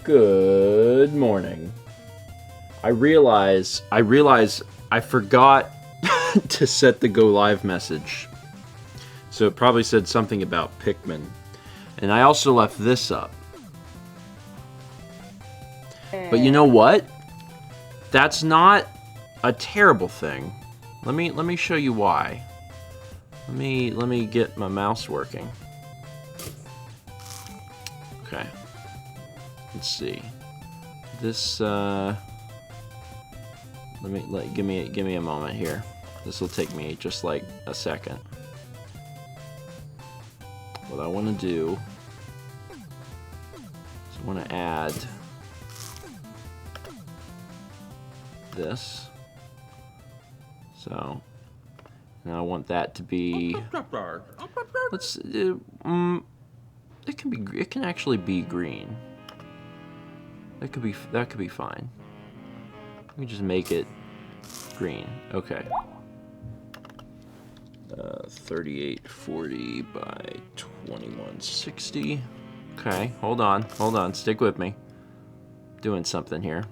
Good morning. I realize I forgot to set the go live message. So it probably said something about Pikmin. And I also left this up. But you know what? That's not a terrible thing. Let me show you why. Let me get my mouse working. Okay. Let's see. This give me a moment here. This will take me just like a second. What I want to do is I want to add this. So now I want that to be. Let's. It can actually be green. That could be fine. Let me just make it green. Okay. 3840 by 2160. Okay, hold on, stick with me. Doing something here.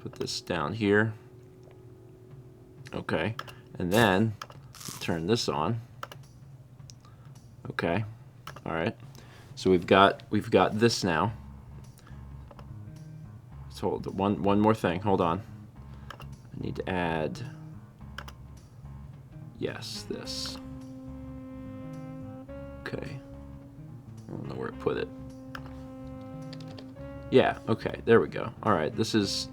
Put this down here. Okay, and then turn this on. Okay, all right. So we've got this now. Let's hold one more thing. Hold on. I need to add. Yes, this. Okay. I don't know where to put it. Yeah, okay, there we go. All right, this is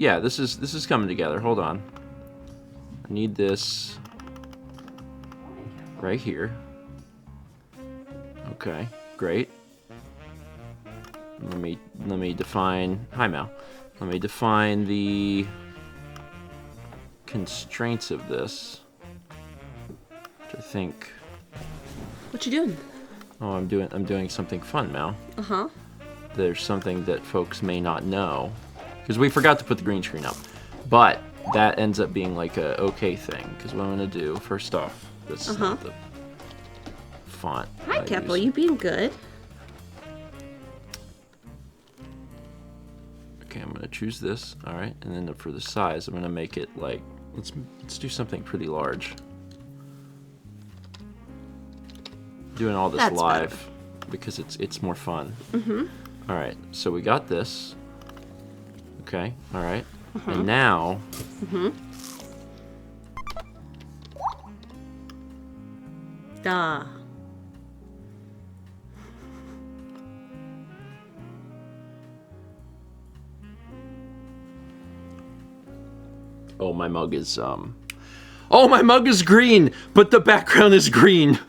coming together. Hold on. I need this right here. Okay, great. Let me define. Hi, Mal. Let me define the constraints of this. I think. What you doing? Oh, I'm doing something fun, Mal. Uh-huh. There's something that folks may not know, because we forgot to put the green screen up, but that ends up being like a okay thing. Because what I'm gonna do first off, this is not the font. Hi, Keppel. You being good? Okay, I'm gonna choose this. All right, and then for the size, I'm gonna make it like let's do something pretty large. Doing all this live because it's more fun. Mm-hmm. All right, so we got this. Okay, all right, and now. Mm-hmm. Duh. Oh, my mug is Oh, my mug is green, but the background is green.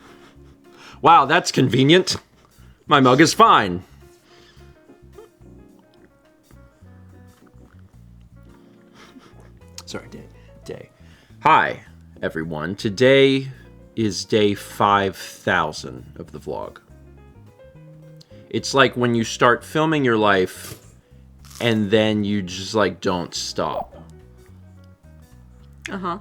Wow, that's convenient. My mug is fine. Sorry, day. Hi, everyone. Today is day 5,000 of the vlog. It's like when you start filming your life and then you just like don't stop. Uh-huh.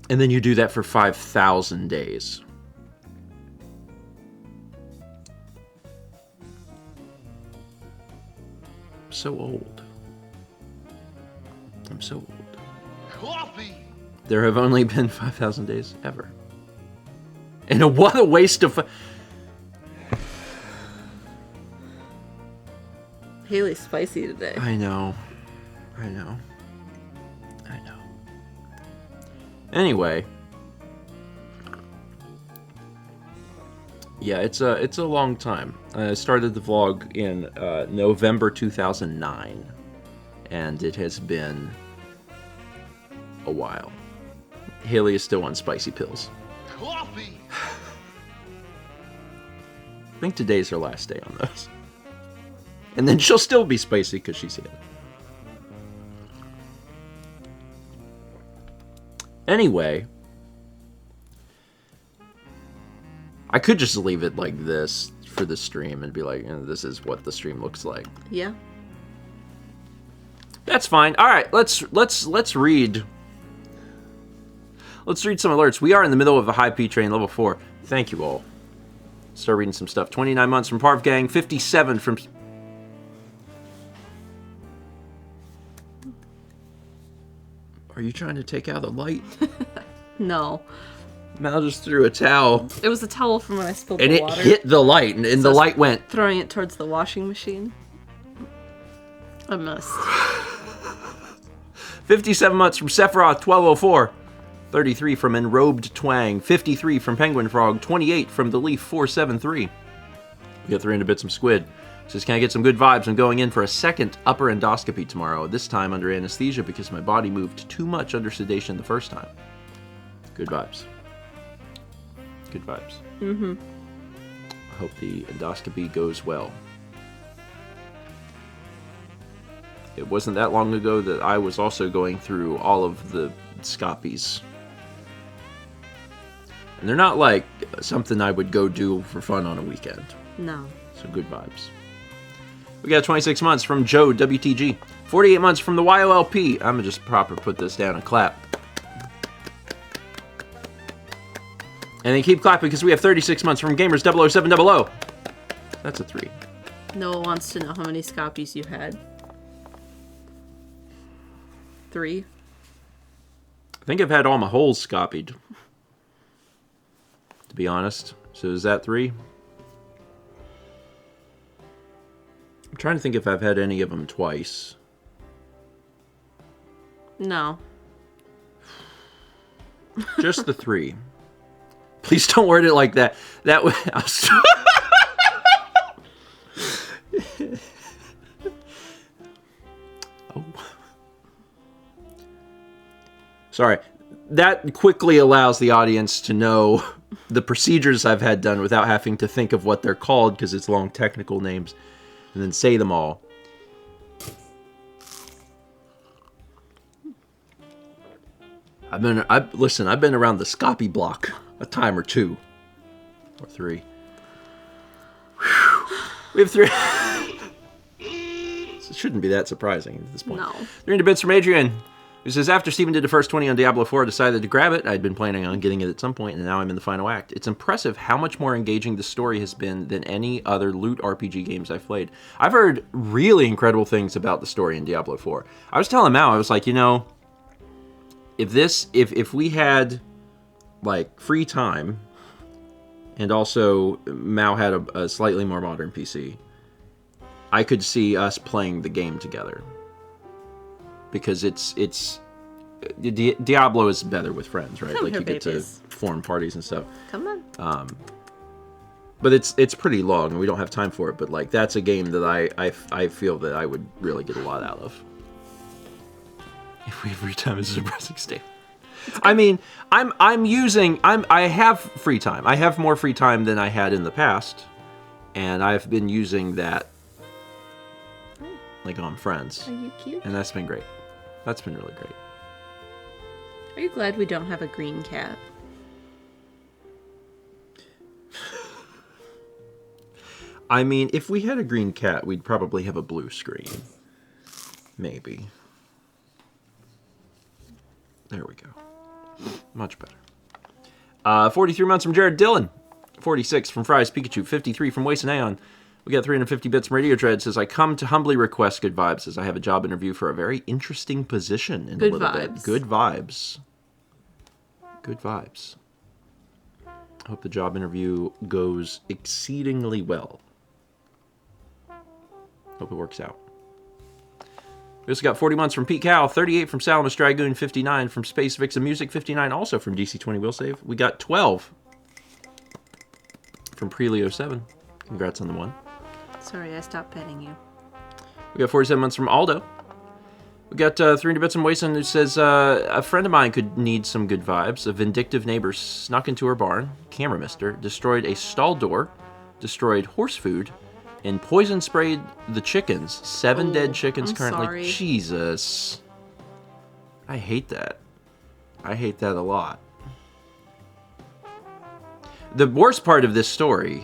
And then you do that for 5,000 days. So old. I'm so old. Coffee! There have only been 5,000 days ever. And what a waste of... Haley's spicy today. I know. Anyway. Yeah, it's a long time. I started the vlog in November 2009. And it has been a while. Haley is still on spicy pills. Coffee! I think today's her last day on those. And then she'll still be spicy because she's Haley. Anyway, I could just leave it like this for the stream and be like, this is what the stream looks like. Yeah. That's fine. All right, let's read. Let's read some alerts. We are in the middle of a high P train, level 4. Thank you all Start reading some stuff. 29 months from Parv Gang. 57 from... Are you trying to take out the light? No. Mal just threw a towel. It was a towel from when I spilled And the it water. hit the light, and the light went... Throwing it towards the washing machine. I must. 57 months from Sephiroth, 1204. 33 from Enrobed Twang. 53 from Penguin Frog. 28 from The Leaf, 473. We got 300 bits from Squid. Says, can I get some good vibes? I'm going in for a second upper endoscopy tomorrow, this time under anesthesia because my body moved too much under sedation the first time. Good vibes. Good vibes. Mm-hmm. I hope the endoscopy goes well. It wasn't that long ago that I was also going through all of the scopies. And they're not like something I would go do for fun on a weekend. No. So good vibes. We got 26 months from Joe WTG. 48 months from the YOLP. I'm going to just proper put this down and clap. And then keep clapping because we have 36 months from Gamers 00700. That's a 3. Noah wants to know how many scopies you had. 3. I think I've had all my holes scopied. To be honest. So is that 3? I'm trying to think if I've had any of them twice. No. Just the 3. Please don't word it like that. That way. Oh. Sorry. That quickly allows the audience to know the procedures I've had done without having to think of what they're called because it's long technical names. And then say them all. I've been around the Scoppy block a time or 2. Or 3. Whew. We have 3. So it shouldn't be that surprising at this point. No. 300 bits from Adrian. Who says, after Steven did the first 20 on Diablo 4, I decided to grab it. I'd been planning on getting it at some point, and now I'm in the final act. It's impressive how much more engaging the story has been than any other loot RPG games I've played. I've heard really incredible things about the story in Diablo 4. I was telling Mal, I was like, you know, if we had, like, free time, and also Mal had a slightly more modern PC, I could see us playing the game together. Because Diablo is better with friends, right? Come like here, you get babies. to form parties and stuff. Come on. But it's pretty long and we don't have time for it. But like that's a game that I feel that I would really get a lot out of. If we have free time, is a depressing state. I mean, I have free time. I have more free time than I had in the past, and I've been using that like on friends. Are you cute? And that's been great. That's been really great. Are you glad we don't have a green cat? I mean, if we had a green cat, we'd probably have a blue screen. Maybe. There we go. Much better. 43 months from Jared Dillon. 46 from Fries Pikachu. 53 from Waste and Aeon. We got 350 bits from Radio Dread. Says, I come to humbly request good vibes as I have a job interview for a very interesting position in Good a little vibes. bit. Good vibes. Good vibes. I hope the job interview goes exceedingly well. Hope it works out. We also got 40 months from Pete Cow, 38 from Salamis Dragoon, 59 from Space Vixen Music, 59 also from DC20 Will Save. We got 12 from Prelio 7. Congrats on the one. Sorry, I stopped petting you. We got 47 months from Aldo. We got 300 bits from Wason who says, a friend of mine could need some good vibes. A vindictive neighbor snuck into her barn, camera mister, destroyed a stall door, destroyed horse food, and poison sprayed the chickens. 7 dead chickens I'm currently. sorry. Jesus. I hate that. I hate that a lot. The worst part of this story,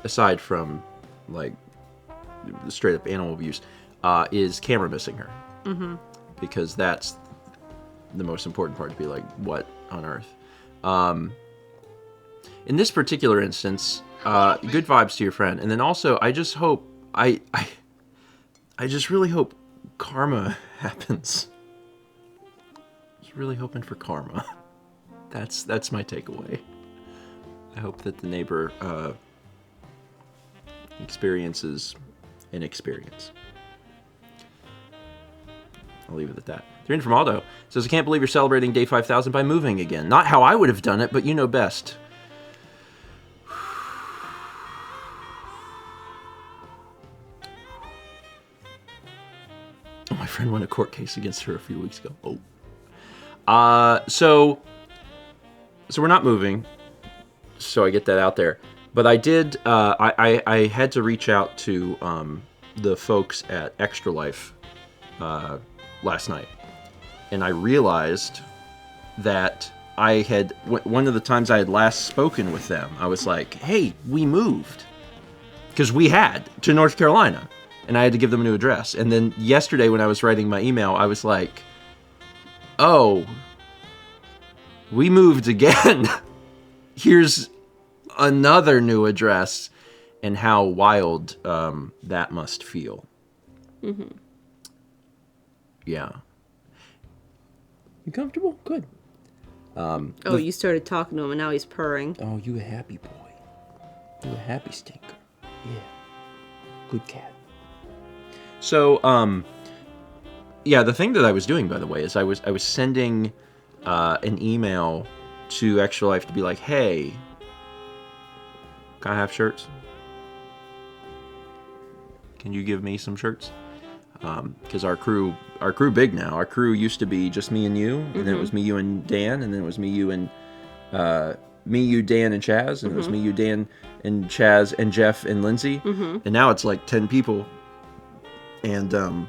aside from, like, straight up animal abuse, is camera missing her. Mm-hmm. Because that's the most important part, to be like, what on earth? In this particular instance, good vibes to your friend. And then also, I just hope, I just really hope karma happens. Just really hoping for karma. That's my takeaway. I hope that the neighbor experiences an experience. I'll leave it at that. Three in from Aldo says, I can't believe you're celebrating day 5,000 by moving again. Not how I would have done it, but you know best. Oh, my friend won a court case against her a few weeks ago. Oh. So we're not moving. So I get that out there. But I did, I had to reach out to the folks at Extra Life last night. And I realized that I had, one of the times I had last spoken with them, I was like, hey, we moved. Because we had, to North Carolina. And I had to give them a new address. And then yesterday when I was writing my email, I was like, oh, we moved again. Here's another new address. And how wild that must feel. Mm-hmm. Yeah. You comfortable? Good. You started talking to him and now he's purring. Oh, you a happy boy. You a happy stinker. Yeah. Good cat. So, yeah, the thing that I was doing, by the way, is I was sending an email to Extra Life to be like, hey, can I have shirts? Can you give me some shirts? Because our crew big now. Our crew used to be just me and you, and then it was me, you, and Dan, and then it was me, you, and me, you, Dan, and Chaz, and it was me, you, Dan, and Chaz, and Jeff, and Lindsay, and now it's like 10 people. And I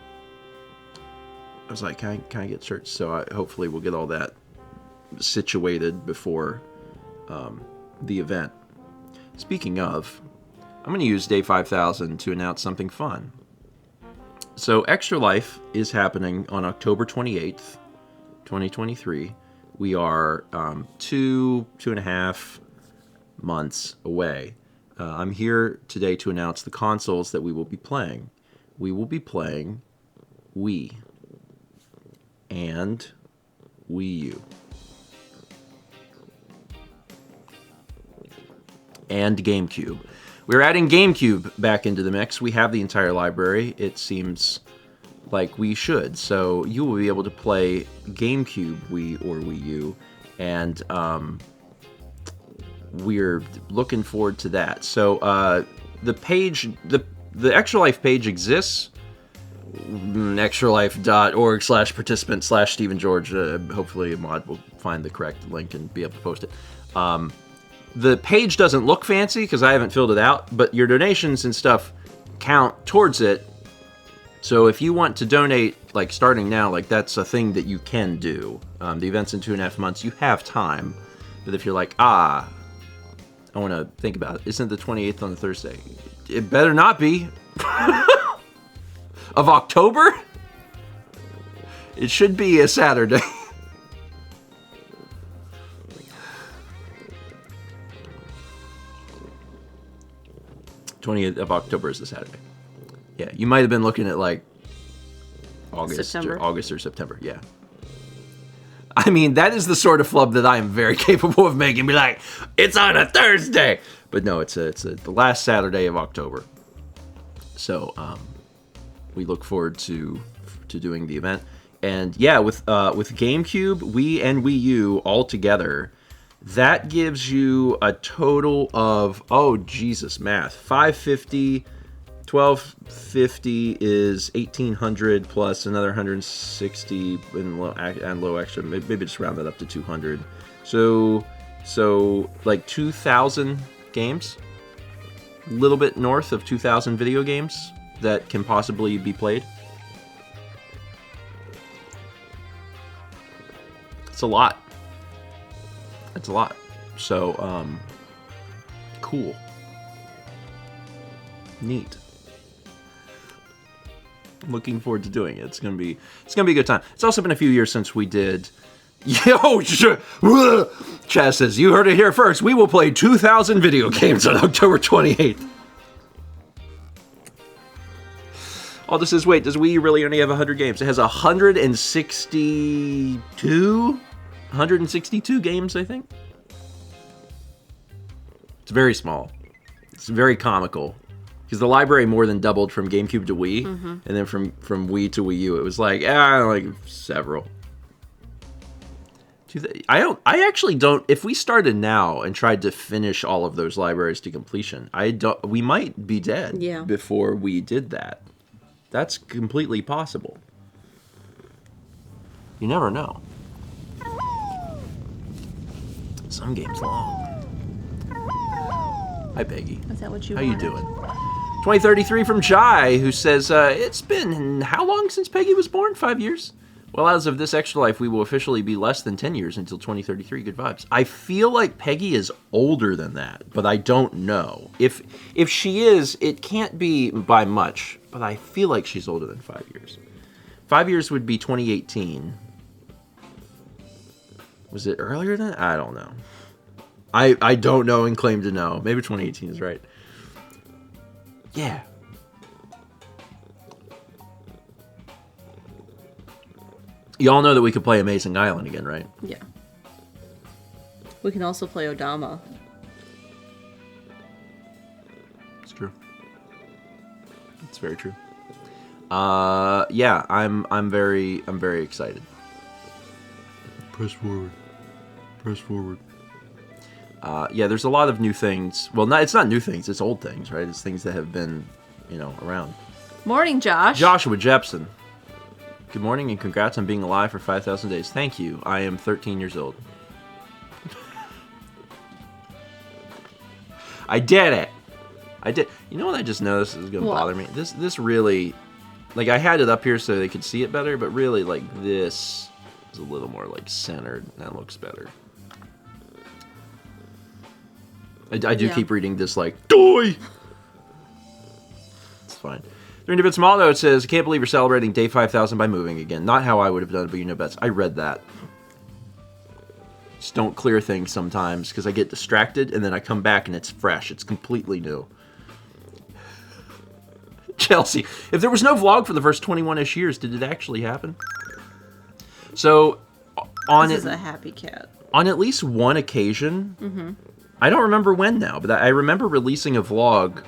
was like, can I get shirts? So hopefully we'll get all that situated before the event. Speaking of, I'm going to use day 5,000 to announce something fun. So Extra Life is happening on October 28th, 2023. We are 2.5 months away. I'm here today to announce the consoles that we will be playing. We will be playing Wii and Wii U. And GameCube. We're adding GameCube back into the mix. We have the entire library. It seems like we should. So you will be able to play GameCube, Wii, or Wii U. And we're looking forward to that. So the page, the Extra Life page exists. extralife.org/participant/Stephen George. Hopefully a mod will find the correct link and be able to post it. The page doesn't look fancy because I haven't filled it out, but your donations and stuff count towards it. So if you want to donate, like starting now, like that's a thing that you can do. The event's in 2.5 months. You have time. But if you're like, I want to think about it. Isn't the 28th on the Thursday? It better not be. Of October? It should be a Saturday. 20th of October is a Saturday. Yeah, you might have been looking at like August or September. Yeah. I mean, that is the sort of flub that I am very capable of making. Be like, it's on a Thursday, but no, it's the last Saturday of October. So we look forward to doing the event, and yeah, with GameCube, Wii, and Wii U all together. That gives you a total of, oh, Jesus, math. 550, 1250 is 1,800 plus another 160 and low extra. Maybe just round that up to 200. So like 2,000 games. A little bit north of 2,000 video games that can possibly be played. It's a lot. That's a lot. So, cool. Neat. I'm looking forward to doing it. It's gonna be a good time. It's also been a few years since we did Yo, Chaz says, you heard it here first. We will play 2,000 video games on October 28th. Oh, this is, wait, does Wii U really only have 100 games? It has 162 games, I think. It's very small. It's very comical. Because the library more than doubled from GameCube to Wii. And then from Wii to Wii U, it was like, like several. I actually don't. If we started now and tried to finish all of those libraries to completion, we might be dead before we did that. That's completely possible. You never know. Some games long. Hi, Peggy. Is that what you How wanted? you doing? 2033 from Chai, who says, it's been how long since Peggy was born? 5 years? Well, as of this extra life, we will officially be less than 10 years until 2033. Good vibes. I feel like Peggy is older than that, but I don't know. If she is, it can't be by much, but I feel like she's older than 5 years. 5 years would be 2018. Was it earlier than that? I don't know. I don't know and claim to know. Maybe 2018 is right. Yeah. Y'all know that we could play Amazing Island again, right? Yeah. We can also play Odama. It's true. It's very true. Yeah, I'm very excited. Press forward. Press forward. Yeah, there's a lot of new things. Well, it's not new things. It's old things, right? It's things that have been, around. Morning, Josh. Joshua Jepson. Good morning and congrats on being alive for 5,000 days. Thank you. I am 13 years old. I did it. I did. You know what I just noticed is going to bother me? This really, like, I had it up here so they could see it better, but really, like, this is a little more, like, centered. That looks better. I do keep reading this, like, DOI! It's fine. 300 Bits Maldo, it says, I can't believe you're celebrating day 5,000 by moving again. Not how I would have done it, but you know best. I read that. Just don't clear things sometimes, because I get distracted, and then I come back and it's fresh. It's completely new. Chelsea, if there was no vlog for the first 21-ish years, did it actually happen? So, This is a happy cat. On at least one occasion, I don't remember when now, but I remember releasing a vlog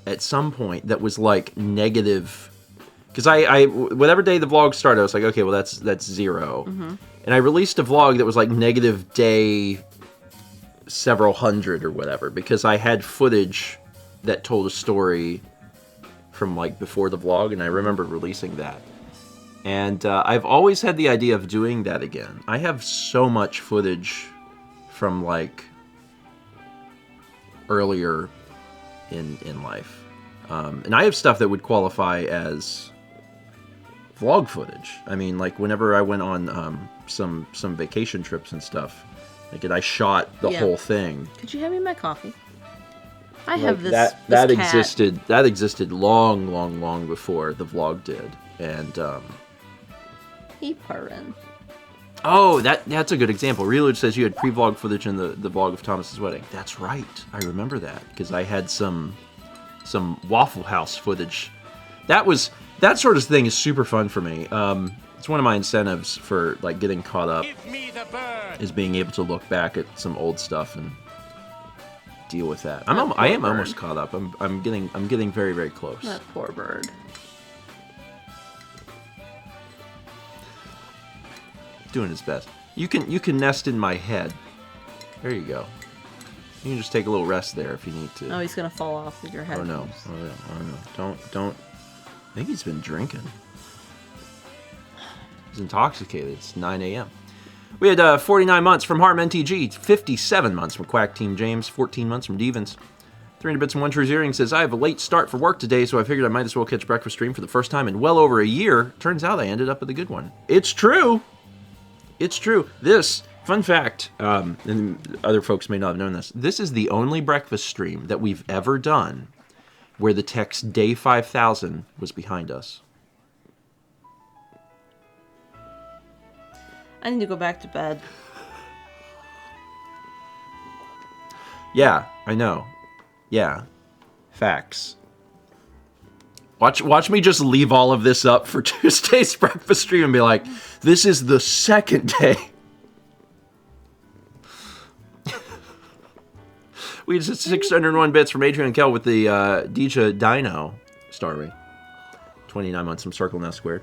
at some point that was like negative, because I whatever day the vlog started, I was like, okay, well that's 0, and I released a vlog that was like negative day several hundred or whatever, because I had footage that told a story from like before the vlog, and I remember releasing that. And I've always had the idea of doing that again. I have so much footage from like earlier in life. And I have stuff that would qualify as vlog footage. I mean, like whenever I went on some vacation trips and stuff, like, and I shot the whole thing. Could you hand me my coffee? I Like, have this that cat. existed long before the vlog did. And He purring. oh, that's a good example. Reload says you had pre-vlog footage in the vlog of Thomas's wedding. That's right. I remember that because I had some Waffle House footage. That sort of thing is super fun for me. It's one of my incentives for like getting caught up is being able to look back at some old stuff and deal with that. I am almost caught up. I'm getting very, very close. That poor bird. Doing his best. You can nest in my head. There you go. You can just take a little rest there if you need to. Oh, he's gonna fall off with your head. Oh no. Don't. I think he's been drinking. He's intoxicated. It's 9 a.m. We had 49 months from Harm NTG, 57 months from Quack Team James, 14 months from Devens. 300 Bits and One True Zeroing says, I have a late start for work today, so I figured I might as well catch breakfast stream for the first time in well over a year. Turns out I ended up with a good one. It's true. It's true. This, fun fact, and other folks may not have known this, this is the only breakfast stream that we've ever done where the text day 5000 was behind us. I need to go back to bed. Yeah, I know. Yeah. Facts. Watch me just leave all of this up for Tuesday's breakfast stream and be like, this is the second day. We just 601 bits from Adrian Kell with the Deja Dino star rate. 29 months from Circle Now Squared.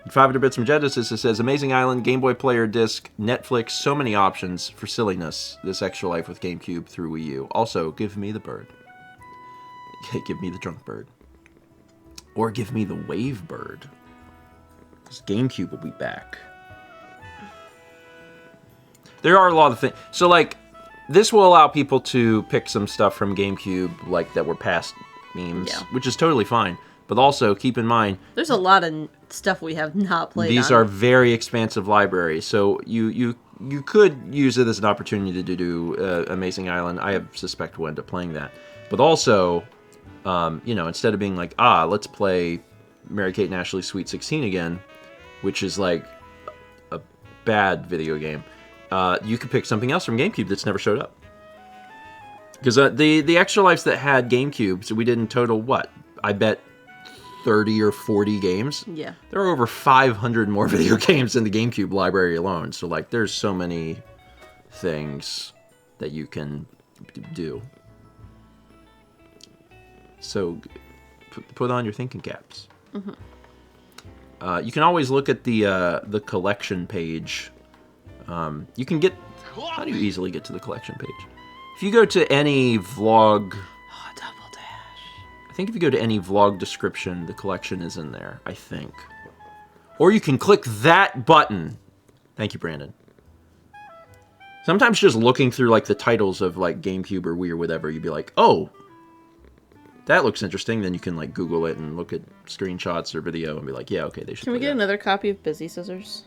And 500 bits from Genesis. It says, Amazing Island, Game Boy Player disc, Netflix, so many options for silliness. This extra life with GameCube through Wii U. Also, give me the bird. Give me the drunk bird. Or give me the wave bird. Because GameCube will be back. There are a lot of things. So, like, this will allow people to pick some stuff from GameCube, like, that were past memes, which is totally fine. But also, keep in mind... There's a lot of stuff we have not played These are very expansive libraries, so you could use it as an opportunity to do Amazing Island. I suspect we'll end up playing that. But also, you know, instead of being like, let's play Mary-Kate and Ashley's Sweet 16 again, which is like a bad video game, you could pick something else from GameCube that's never showed up. Because the Extra Lives that had GameCube, so we did in total, what? I bet 30 or 40 games. Yeah. There are over 500 more video games in the GameCube library alone. So, like, there's so many things that you can do. So, put on your thinking caps. Mm-hmm. You can always look at the collection page. You can get... How do you easily get to the collection page? If you go to any vlog... I think if you go to any vlog description, the collection is in there, I think. Or you can click that button. Thank you, Brandon. Sometimes just looking through, like, the titles of, like, GameCube or Wii or whatever, you'd be like, oh, that looks interesting. Then you can, like, Google it and look at screenshots or video and be like, yeah, okay, they should Can we play get that. another copy of Busy Scissors?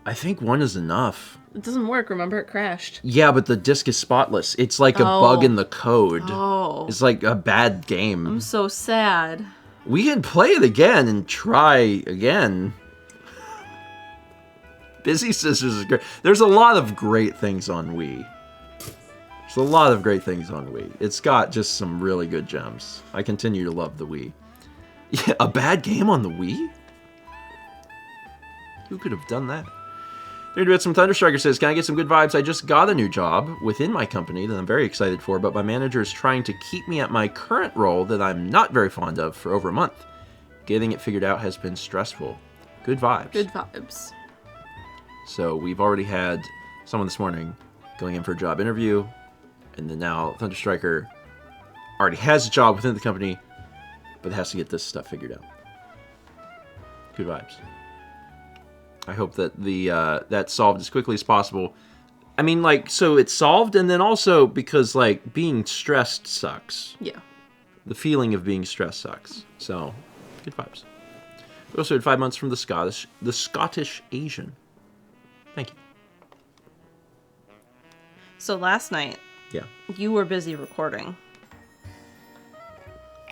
I think one is enough. It doesn't work, remember? It crashed. Yeah, but the disc is spotless. It's like a bug in the code. Oh. It's like a bad game. I'm so sad. We can play it again and try again. Busy Scissors is great. There's a lot of great things on Wii. There's a lot of great things on Wii. It's got just some really good gems. I continue to love the Wii. Yeah, a bad game on the Wii? Who could have done that? Some Thunderstriker says, can I get some good vibes? I just got a new job within my company that I'm very excited for, but my manager is trying to keep me at my current role that I'm not very fond of for over a month. Getting it figured out has been stressful. Good vibes. Good vibes. So we've already had someone this morning going in for a job interview, and then now Thunderstriker already has a job within the company, but has to get this stuff figured out. Good vibes. I hope that that's solved as quickly as possible. I mean, like, so it's solved, and then also because, like, being stressed sucks. Yeah. The feeling of being stressed sucks. So, good vibes. We also had 5 months from the Scottish Asian. Thank you. So last night, Yeah. you were busy recording.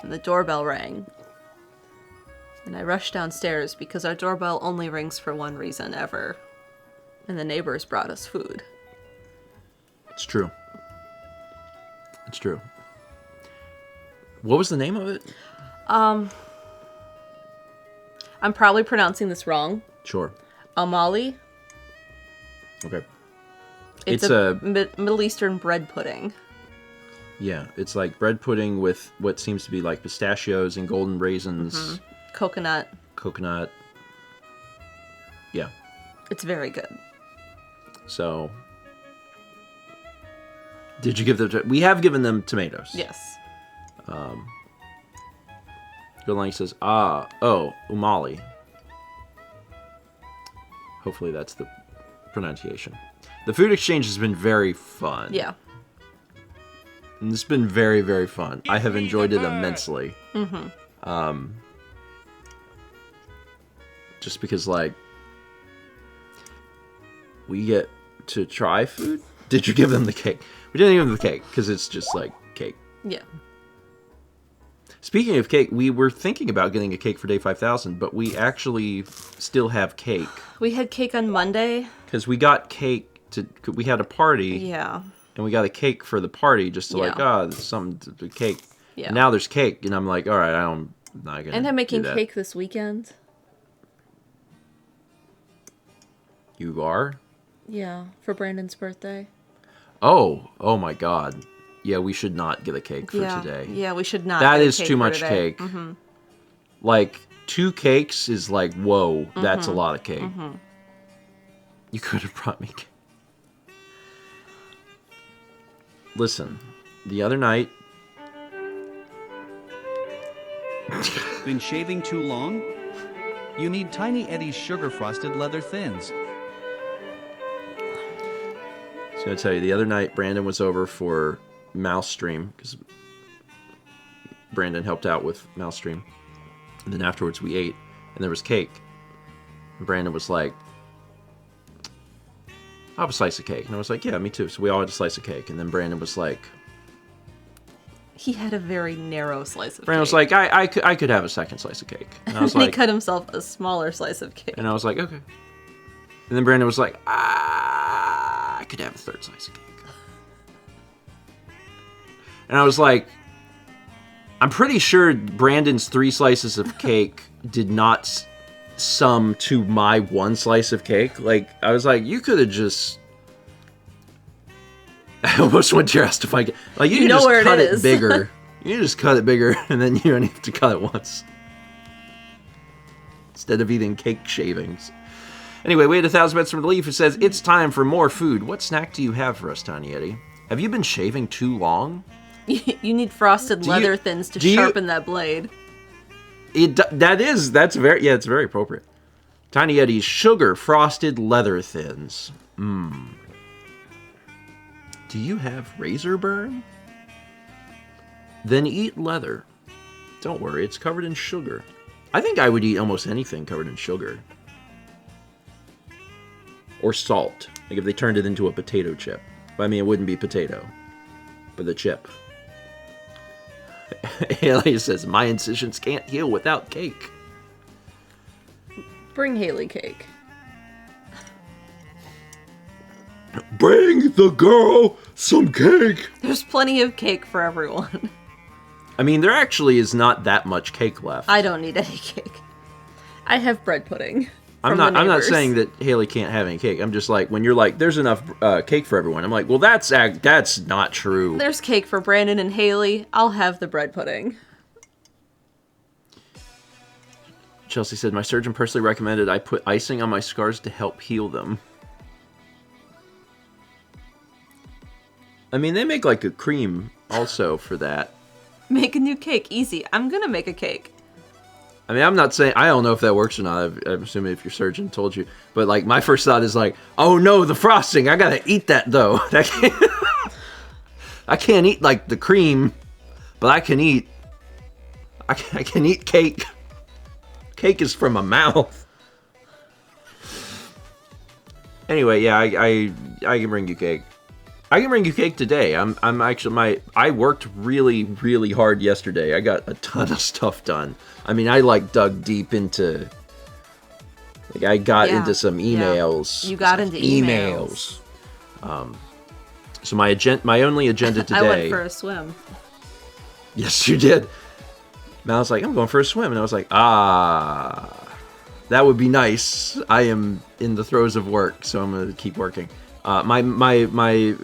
And the doorbell rang. And I rushed downstairs because our doorbell only rings for one reason ever. And the neighbors brought us food. It's true. It's true. What was the name of it? I'm probably pronouncing this wrong. Sure. Amali. Okay. It's a Middle Eastern bread pudding. Yeah, it's like bread pudding with what seems to be like pistachios and golden raisins. Mm-hmm. Coconut. Yeah. It's very good. So, did you give them... We have given them tomatoes. Yes. Good says, umali. Hopefully that's the pronunciation. The food exchange has been very fun. Yeah. And it's been very, very fun. I have enjoyed it immensely. Mm-hmm. Just because, like, we get to try food. Did you give them the cake? We didn't give them the cake, because it's just, like, cake. Yeah. Speaking of cake, we were thinking about getting a cake for day 5,000, but we actually still have cake. We had cake on Monday. Because we got cake we had a party. Yeah. And we got a cake for the party just to there's something to cake. Yeah. And now there's cake, and I'm like, all right, I'm not gonna. And I'm making cake this weekend. You are? Yeah, for Brandon's birthday. Oh my God. Yeah, we should not get a cake for today. Yeah, we should not. That is too much cake. Like 2 cakes is like, whoa, that's a lot of cake. You could have brought me cake. Listen, the other night. Been shaving too long? You need Tiny Eddie's sugar frosted leather thins. I was going to tell you, the other night Brandon was over for Mouse Stream, because Brandon helped out with Mouse Stream. And then afterwards we ate, and there was cake. And Brandon was like, I'll have a slice of cake. And I was like, yeah, me too. So we all had a slice of cake. And then Brandon was like... He had a very narrow slice of Brandon was like, I could have a second slice of cake. And I was and like... he cut himself a smaller slice of cake. And I was like, okay. And then Brandon was like, I could have a third slice of cake. And I was like, I'm pretty sure Brandon's 3 slices of cake did not sum to my 1 slice of cake. Like, I was like, you could have just... I almost went to your house to find it. Like, you can just cut it bigger. You can just cut it bigger, and then you don't have to cut it once. Instead of eating cake shavings. Anyway, we had 1,000 bits from the leaf. It says, it's time for more food. What snack do you have for us, Tiny Eddie? Have you been shaving too long? You need frosted leather thins to sharpen that blade. That's very appropriate. Tiny Eddie's sugar frosted leather thins. Do you have razor burn? Then eat leather. Don't worry, it's covered in sugar. I think I would eat almost anything covered in sugar. Or salt. Like if they turned it into a potato chip. I mean, it wouldn't be potato, but the chip. Haley says, my incisions can't heal without cake. Bring Haley cake. Bring the girl some cake. There's plenty of cake for everyone. I mean, there actually is not that much cake left. I don't need any cake. I have bread pudding. I'm not saying that Haley can't have any cake. I'm just like, when you're like, there's enough cake for everyone. I'm like, well, that's not true. There's cake for Brandon and Haley. I'll have the bread pudding. Chelsea said, my surgeon personally recommended I put icing on my scars to help heal them. I mean, they make like a cream also for that. Make a new cake. Easy. I'm gonna make a cake. I mean, I'm not saying, I don't know if that works or not. I'm assuming if your surgeon told you. But, like, my first thought is like, oh no, the frosting. I gotta eat that, though. I can't eat, like, the cream. But I can eat cake. Cake is from my mouth. Anyway, yeah, I can bring you cake. I can bring you cake today. I'm actually I worked really, really hard yesterday. I got a ton of stuff done. I mean, I like dug deep into, like, I got into some emails. Yeah. You got into emails. So my only agenda today. I went for a swim. Yes, you did. And I was like, I'm going for a swim, and I was like, that would be nice. I am in the throes of work, so I'm gonna keep working. My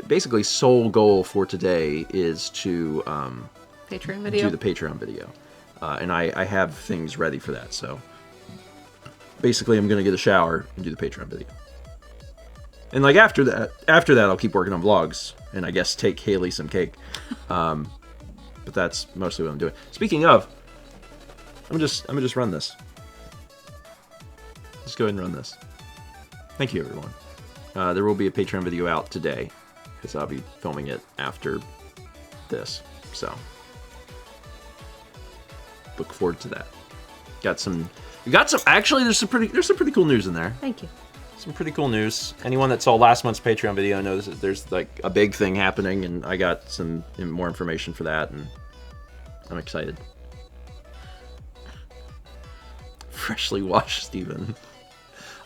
basically sole goal for today is to Patreon video. Do the Patreon video, and I have things ready for that. So basically, I'm gonna get a shower and do the Patreon video, and like after that, I'll keep working on vlogs, and I guess take Haley some cake. But that's mostly what I'm doing. Speaking of, I'm gonna just run this. Let's go ahead and run this. Thank you, everyone. There will be a Patreon video out today, because I'll be filming it after this. So, look forward to that. Actually, there's some pretty cool news in there. Thank you. Some pretty cool news. Anyone that saw last month's Patreon video knows that there's like a big thing happening, and I got some more information for that, and I'm excited. Freshly washed Stephen.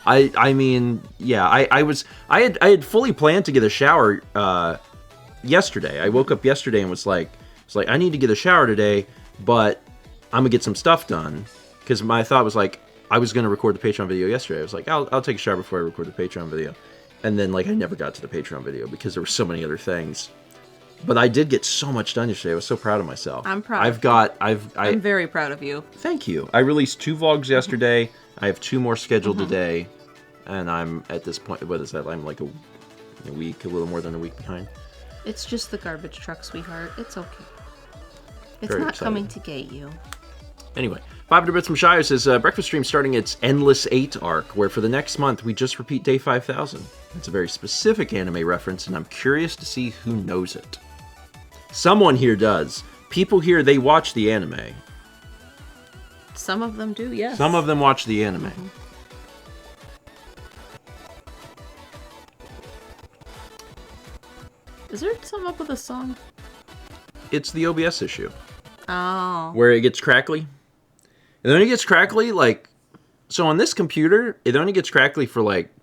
I mean, yeah, I had fully planned to get a shower yesterday. I woke up yesterday and was like, I need to get a shower today, but I'm gonna get some stuff done. Because my thought was like, I was gonna record the Patreon video yesterday. I was like, I'll take a shower before I record the Patreon video. And then like I never got to the Patreon video because there were so many other things. But I did get so much done yesterday. I was so proud of myself. I'm proud. I'm very proud of you. Thank you. I released 2 vlogs yesterday. I have 2 more scheduled today. And I'm at this point, what is that? I'm like a week, a little more than a week behind. It's just the garbage truck, sweetheart. It's okay. It's Very not excited. coming to get you. Anyway, 500 Bits from Shire says, Breakfast Stream starting its Endless 8 arc, where for the next month we just repeat day 5000. It's a very specific anime reference, and I'm curious to see who knows it. Someone here does. People here, they watch the anime. Some of them do, yes. Some of them watch the anime. Is there some up with a song? It's the OBS issue, Oh. where it gets crackly. It only gets crackly, like... So on this computer, it only gets crackly for, like,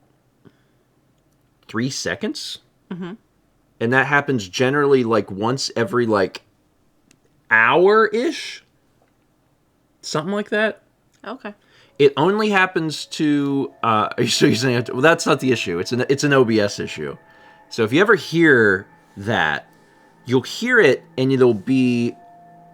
3 seconds. Mm-hmm. And that happens generally, like, once every, like, hour-ish? Something like that. Okay. It only happens to... so you're saying... Well, that's not the issue. It's an OBS issue. So if you ever hear that, you'll hear it, and it'll be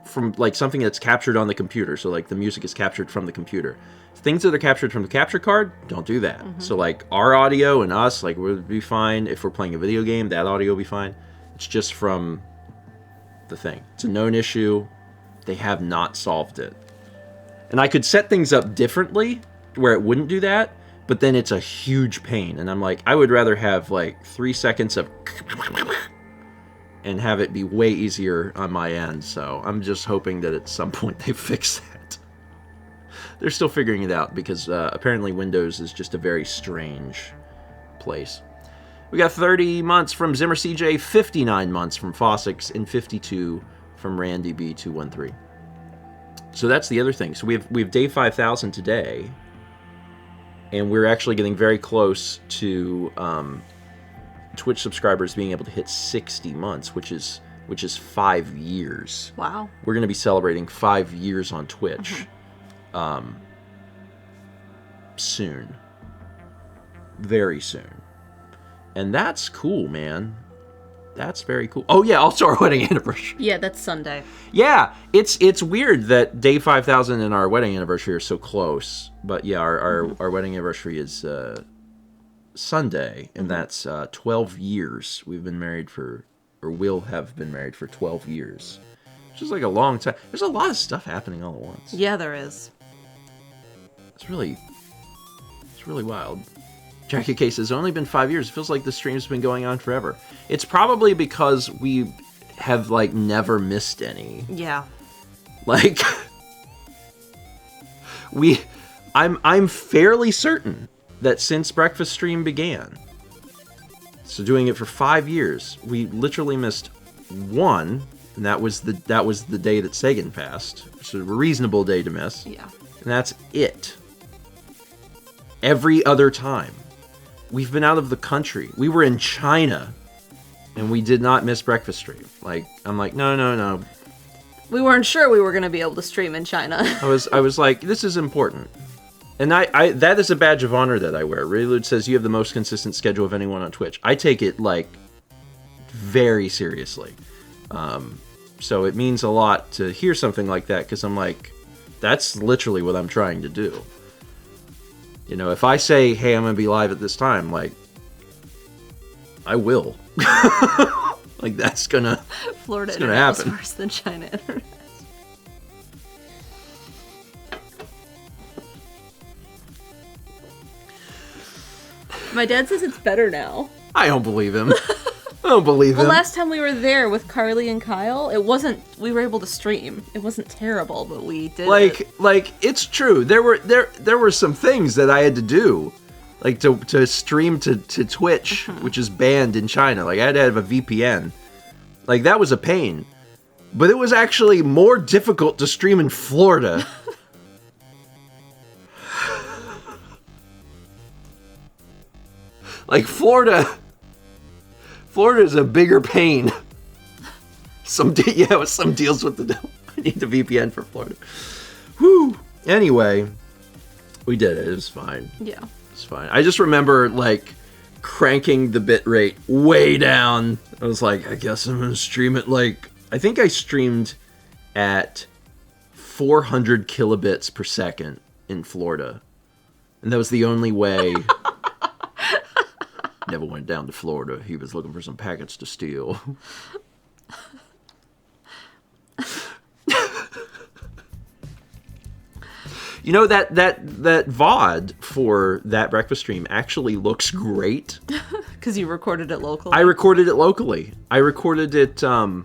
from, like, something that's captured on the computer. So, like, the music is captured from the computer. Things that are captured from the capture card, don't do that. Mm-hmm. So, like, our audio and us, like, we'll be fine. If we're playing a video game, that audio will be fine. It's just from the thing. It's a known issue. They have not solved it. And I could set things up differently where it wouldn't do that, but then it's a huge pain. And I'm like, I would rather have, like, 3 seconds of... and have it be way easier on my end. So I'm just hoping that at some point they fix that. They're still figuring it out because apparently Windows is just a very strange place. We got 30 months from Zimmer CJ, 59 months from Fossix, and 52 from Randy B213. So that's the other thing. So we have day 5000 today, and we're actually getting very close to Twitch subscribers being able to hit 60 months, which is 5 years. Wow. We're going to be celebrating 5 years on Twitch soon. Very soon. And that's cool, man. That's very cool. Oh yeah, also our wedding anniversary. Yeah, that's Sunday. Yeah, it's weird that day 5000 and our wedding anniversary are so close. But yeah, our wedding anniversary is Sunday, and that's 12 years. We've been married for, or will have been married for 12 years. Which is like a long time. There's a lot of stuff happening all at once. Yeah, there is. It's really wild. Jackie K says, it's only been 5 years. It feels like the stream's been going on forever. It's probably because we have, like, never missed any. Yeah. Like, I'm fairly certain that since Breakfast Stream began, so doing it for 5 years, we literally missed one, and that was the day that Sagan passed, which is a reasonable day to miss. Yeah. And that's it. Every other time, we've been out of the country. We were in China, and we did not miss Breakfast Stream. Like, I'm like, no. We weren't sure we were going to be able to stream in China. I was like, this is important. And I that is a badge of honor that I wear. Raylude says you have the most consistent schedule of anyone on Twitch. I take it, like, very seriously. So it means a lot to hear something like that, because I'm like, that's literally what I'm trying to do. You know, if I say, hey, I'm going to be live at this time, like, I will. Like, that's going to Florida it's gonna internet happen. is worse than China internet. My dad says it's better now. I don't believe him. I don't believe Well, him. last time we were there with Carly and Kyle, we were able to stream. It wasn't terrible, but we did Like, it's true. There were some things that I had to do, like to stream to Twitch, which is banned in China. Like, I had to have a VPN. Like, that was a pain. But it was actually more difficult to stream in Florida. Like, Florida is a bigger pain. Some deals with the devil. I need the VPN for Florida. Whew. Anyway, we did it. It was fine. Yeah. It's fine. I just remember, like, cranking the bit rate way down. I was like, I guess I'm gonna stream it, like, I think I streamed at 400 kilobits per second in Florida. And that was the only way. Never went down to Florida. He was looking for some packets to steal. You know, that VOD for that breakfast stream actually looks great. Because you recorded it locally? I recorded it locally. I recorded it, I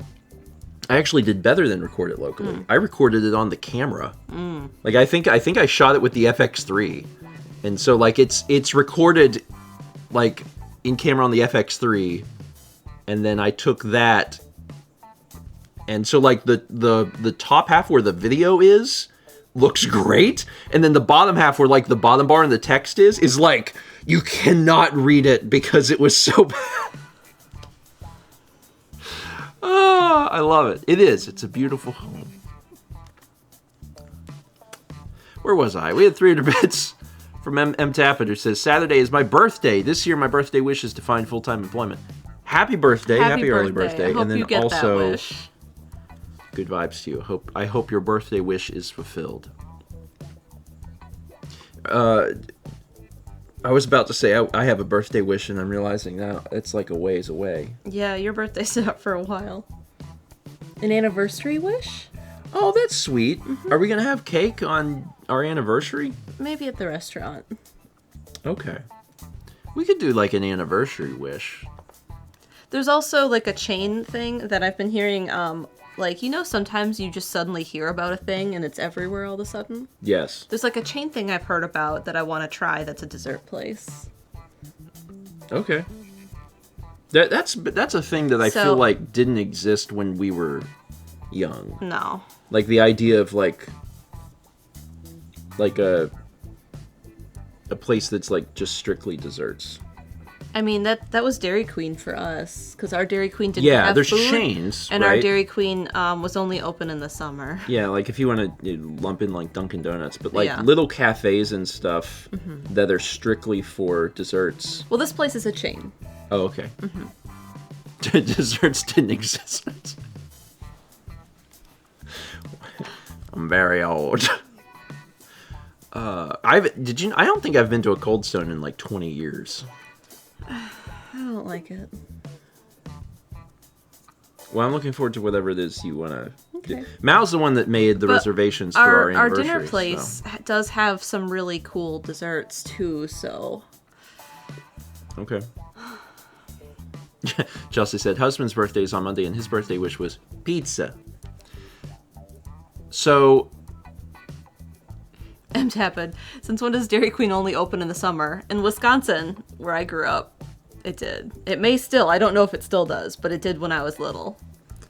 actually did better than record it locally. I recorded it on the camera. Like, I think I shot it with the FX3. And so, like, it's recorded, like, in camera on the FX3. And then I took that. And so, like, the top half where the video is looks great, and then the bottom half where, like, the bottom bar and the text is like, you cannot read it because it was so bad. Oh, I love it. It's a beautiful home. Where was I? We had 300 bits from M Tappet, who says, Saturday is my birthday. This year my birthday wish is to find full-time employment. Happy birthday. Happy early birthday. I hope and then you get also that wish. Good vibes to you. I hope your birthday wish is fulfilled. I was about to say I have a birthday wish, and I'm realizing now it's like a ways away. Yeah, your birthday's not for a while. An anniversary wish? Oh, that's sweet. Are we gonna have cake on our anniversary? Maybe at the restaurant. Okay. We could do like an anniversary wish. There's also like a chain thing that I've been hearing, like, you know, sometimes you just suddenly hear about a thing and it's everywhere all of a sudden? Yes. There's like a chain thing I've heard about that I want to try that's a dessert place. Okay. That's a thing that I feel like didn't exist when we were young. No. Like the idea of like a place that's like just strictly desserts. I mean, that was Dairy Queen for us, because our Dairy Queen didn't have there's food, chains, and right? our Dairy Queen was only open in the summer. Yeah, like if you want to lump in like Dunkin' Donuts, but like Yeah. little cafes and stuff that are strictly for desserts. Well, this place is a chain. Oh, okay. Desserts didn't exist. I'm very old. I don't think I've been to a Cold Stone in like 20 years. I don't like it. Well, I'm looking forward to whatever it is you want to do. Okay. Mao's the one that made the But reservations for our anniversary. Our dinner place does have some really cool desserts too, so... Okay. Chelsea said, husband's birthday is on Monday, and his birthday wish was pizza. So... M. Tapid, since when does Dairy Queen only open in the summer? In Wisconsin, where I grew up, it did. It may still. I don't know if it still does, but it did when I was little.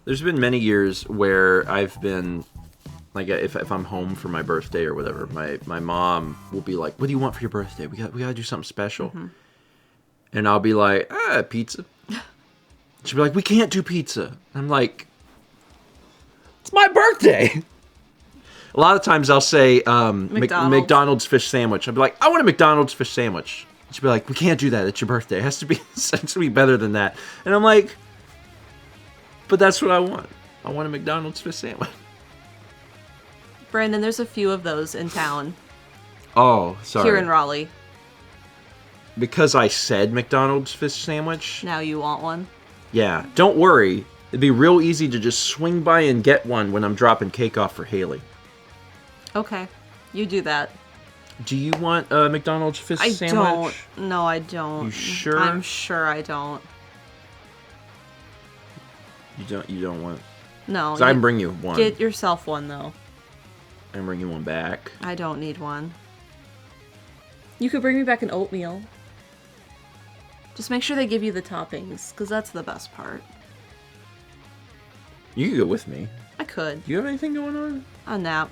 There's been many years where I've been, like, if I'm home for my birthday or whatever, my mom will be like, what do you want for your birthday? We gotta do something special. And I'll be like, pizza. She'll be like, we can't do pizza. I'm like, it's my birthday. A lot of times I'll say McDonald's fish sandwich. I'll be like, I want a McDonald's fish sandwich. She'll be like, we can't do that. It's your birthday. It has to be better than that. And I'm like, but that's what I want. I want a McDonald's fish sandwich. Brandon, there's a few of those in town. Oh, sorry. Here in Raleigh. Because I said McDonald's fish sandwich? Now you want one? Yeah. Don't worry. It'd be real easy to just swing by and get one when I'm dropping cake off for Haley. Okay. You do that. Do you want a McDonald's fish sandwich? I don't. No, I don't. You sure? I'm sure I don't. You don't want... No. So I can bring you one. Get yourself one, though. I can bring you one back. I don't need one. You could bring me back an oatmeal. Just make sure they give you the toppings, because that's the best part. You can go with me. I could. Do you have anything going on? A nap.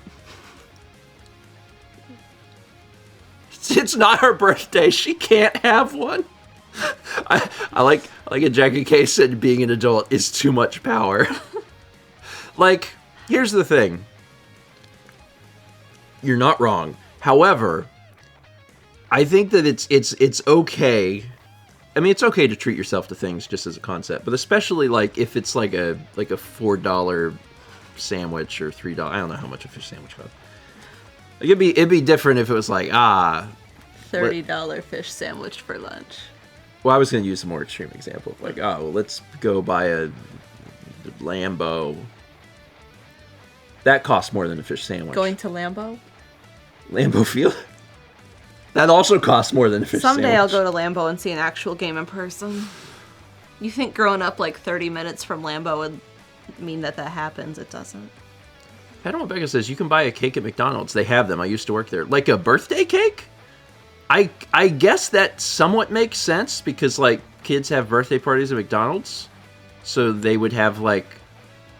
It's not her birthday. She can't have one. I like a Jackie K said, being an adult is too much power. Like, here's the thing. You're not wrong. However, I think that it's okay. I mean, it's okay to treat yourself to things just as a concept, but especially like if it's like a $4 sandwich or $3. I don't know how much a fish sandwich costs. Like it'd be different if it was like $30 fish sandwich for lunch. Well, I was going to use a more extreme example of like, let's go buy a Lambo. That costs more than a fish sandwich. Going to Lambeau? Lambeau Field? That also costs more than a fish Someday sandwich. I'll go to Lambeau and see an actual game in person. You think growing up like 30 minutes from Lambeau would mean that happens? It doesn't. Panama Becca says you can buy a cake at McDonald's. They have them. I used to work there. Like a birthday cake? I guess that somewhat makes sense because like kids have birthday parties at McDonald's. So they would have like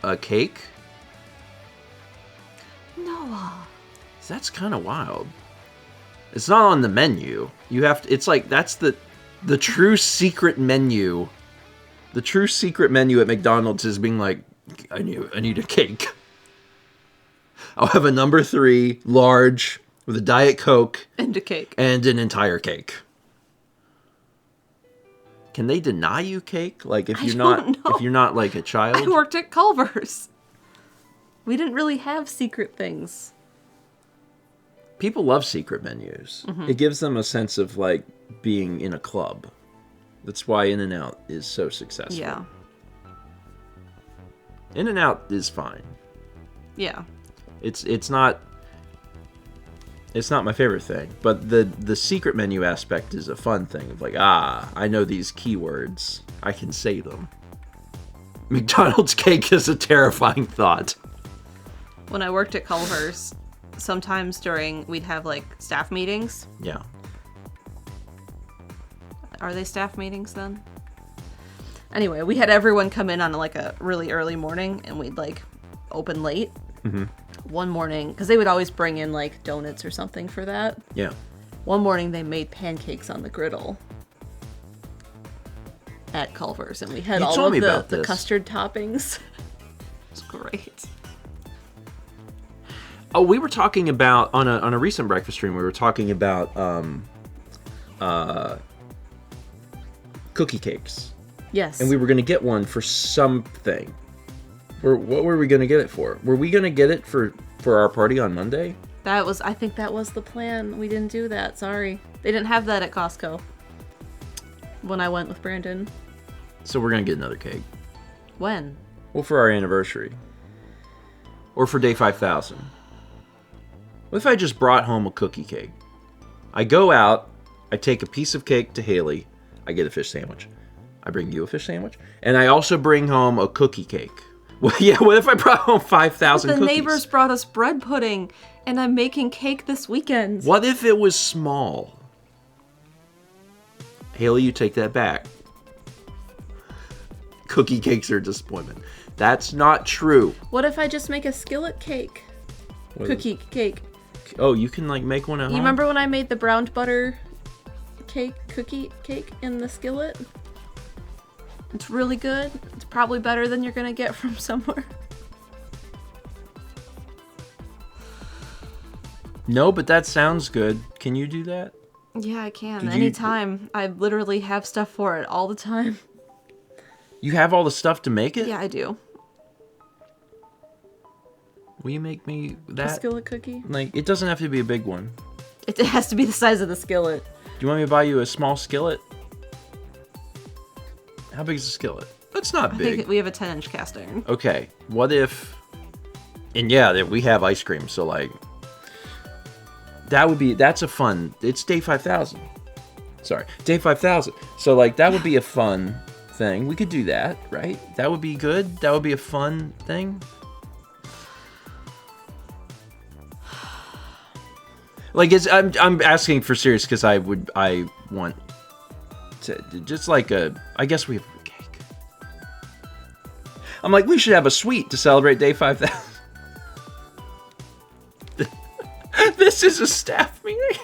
a cake. Noah. That's kind of wild. It's not on the menu. You have to, it's like that's the true secret menu. The true secret menu at McDonald's is being like, I need a cake. I'll have a number 3 large with a Diet Coke And a cake. and an entire cake. Can they deny you cake? Like if you're not like a child? I worked at Culver's. We didn't really have secret things. People love secret menus. It gives them a sense of like being in a club. That's why In-N-Out is so successful. Yeah. In-N-Out is fine. Yeah. It's not my favorite thing, but the secret menu aspect is a fun thing of like, I know these keywords. I can say them. McDonald's cake is a terrifying thought. When I worked at Culver's, sometimes we'd have like staff meetings. Yeah. Are they staff meetings then? Anyway, we had everyone come in on like a really early morning and we'd like open late. Mm-hmm. One morning, because they would always bring in like donuts or something for that. Yeah. One morning they made pancakes on the griddle at Culver's and we had all of the custard toppings. It was great. Oh, we were talking about on a recent breakfast stream. We were talking about cookie cakes. Yes. And we were going to get one for something. What were we going to get it for? Were we going to get it for our party on Monday? I think that was the plan. We didn't do that. Sorry. They didn't have that at Costco when I went with Brandon. So we're going to get another cake. When? Well, for our anniversary. Or for day 5,000. What if I just brought home a cookie cake? I go out, I take a piece of cake to Haley, I get a fish sandwich. I bring you a fish sandwich, and I also bring home a cookie cake. Well, yeah, what if I brought home 5,000 cookies? The neighbors brought us bread pudding, and I'm making cake this weekend. What if it was small? Haley, you take that back. Cookie cakes are a disappointment. That's not true. What if I just make a skillet cake? Cookie cake. Oh, you can like make one at home? You remember when I made the browned butter cookie cake in the skillet? It's really good. It's probably better than you're gonna get from somewhere. No, but that sounds good. Can you do that? Yeah, I can. Anytime. I literally have stuff for it all the time. You have all the stuff to make it? Yeah, I do. Will you make me A that? skillet cookie? Like, it doesn't have to be a big one. It has to be the size of the skillet. Do you want me to buy you a small skillet? How big is the skillet? That's not I big. think we have a 10-inch cast iron. Okay, what if... And yeah, we have ice cream, so like... That's a fun... It's day 5,000. Sorry, day 5,000. So like, that would be a fun thing. We could do that, right? That would be good. That would be a fun thing. Like, I'm asking for serious because I want to just like I guess we have a cake. I'm like, we should have a suite to celebrate day 5,000. This is a staff meeting.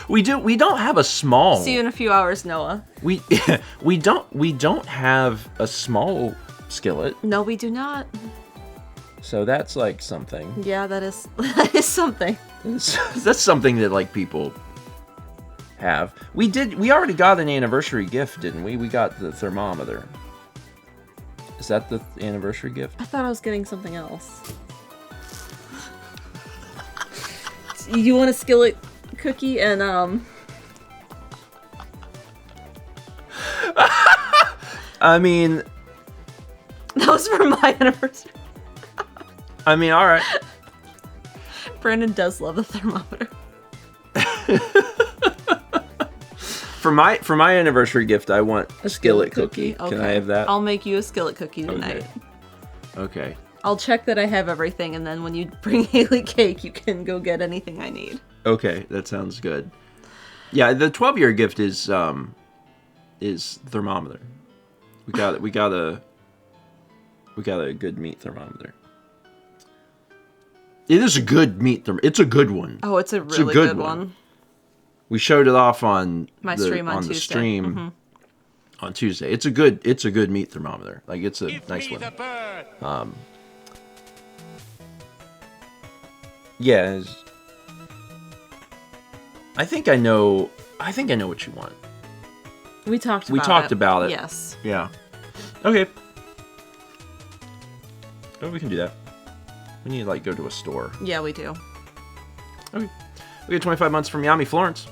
We don't have a small. See you in a few hours, Noah. We don't have a small skillet. No, we do not. So that's like something. Yeah, that is something. That's something that like people have. We already got an anniversary gift, didn't we? We got the thermometer. Is that the anniversary gift? I thought I was getting something else. You want a skillet cookie and I mean, that was for my anniversary. all right. Brandon does love the thermometer. For my anniversary gift, I want a skillet cookie. Okay. Can I have that? I'll make you a skillet cookie tonight. Okay. I'll check that I have everything, and then when you bring Haley cake, you can go get anything I need. Okay, that sounds good. Yeah, the 12-year gift is thermometer. We got a good meat thermometer. It is a good meat thermometer. It's a good one. Oh, it's a really good one. We showed it off on My stream on the Tuesday. stream on Tuesday. It's a good meat thermometer. Like it's a nice one. Yeah. I think I know what you want. We talked about it. Yes. Yeah. Okay. Oh, we can do that. We need to like go to a store. Yeah, we do. Okay. We get 25 months from Yami Florence.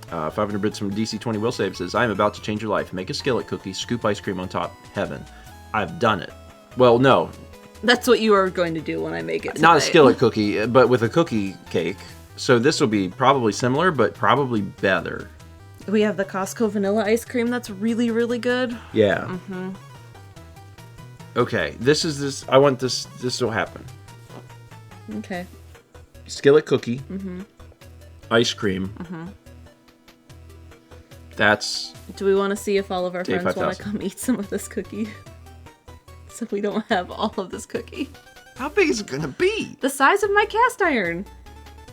500 bits from DC20 Will Save says, I am about to change your life. Make a skillet cookie, scoop ice cream on top. Heaven. I've done it. Well, no. That's what you are going to do when I make it tonight. Not a skillet cookie, but with a cookie cake. So this will be probably similar, but probably better. We have the Costco vanilla ice cream that's really, really good. Yeah. Mm-hmm. Okay, I want this will happen. Okay. Skillet cookie. Mm-hmm. Ice cream. Mm-hmm. That's... Do we want to see if all of our Day friends want 5,000. to come eat some of this cookie? So we don't have all of this cookie. How big is it going to be? The size of my cast iron.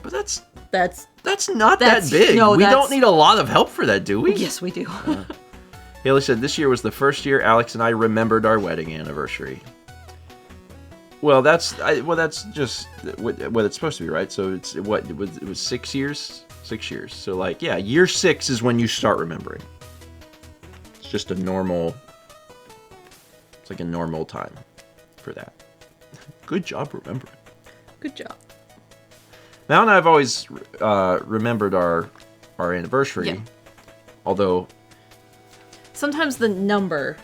But that's not that's- that big. no, We that's- don't need a lot of help for that, do we? Yes, we do. Haley said, this year was the first year Alex and I remembered our wedding anniversary. Well, that's just what it's supposed to be, right? So it was 6 years? 6 years. So like, yeah, year 6 is when you start remembering. It's just it's like a normal time for that. Good job remembering. Good job. Now and I've always remembered our anniversary. Yeah. Although... Sometimes the number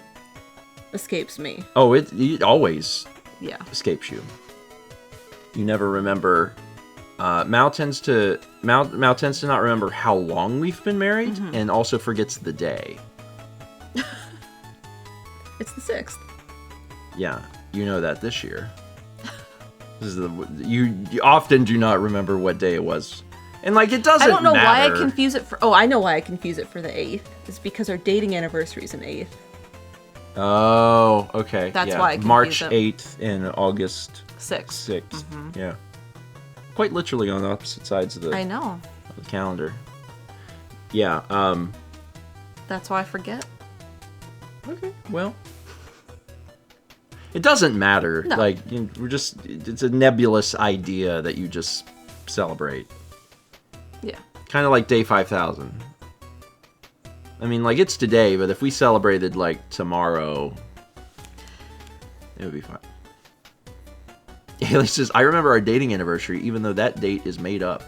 escapes me. Oh, it always Yeah. escapes you. You never remember. Mal tends to not remember how long we've been married, and also forgets the day. It's the 6th. Yeah, you know that this year. You often do not remember what day it was, and like it doesn't. I don't know why I matter. confuse it for. Oh, I know why I confuse it for the 8th. It's because our dating anniversary is an 8th. Oh, okay. That's yeah. why I confuse March it. 8th and August 6th. 6th. Yeah. Quite literally on opposite sides of I know. the calendar. Yeah. That's why I forget. Okay. Well, it doesn't matter. No. Like it's a nebulous idea that you just celebrate. Yeah. Kind of like day 5,000. I mean, like it's today, but if we celebrated like tomorrow, it would be fine. Haley says, I remember our dating anniversary, even though that date is made up.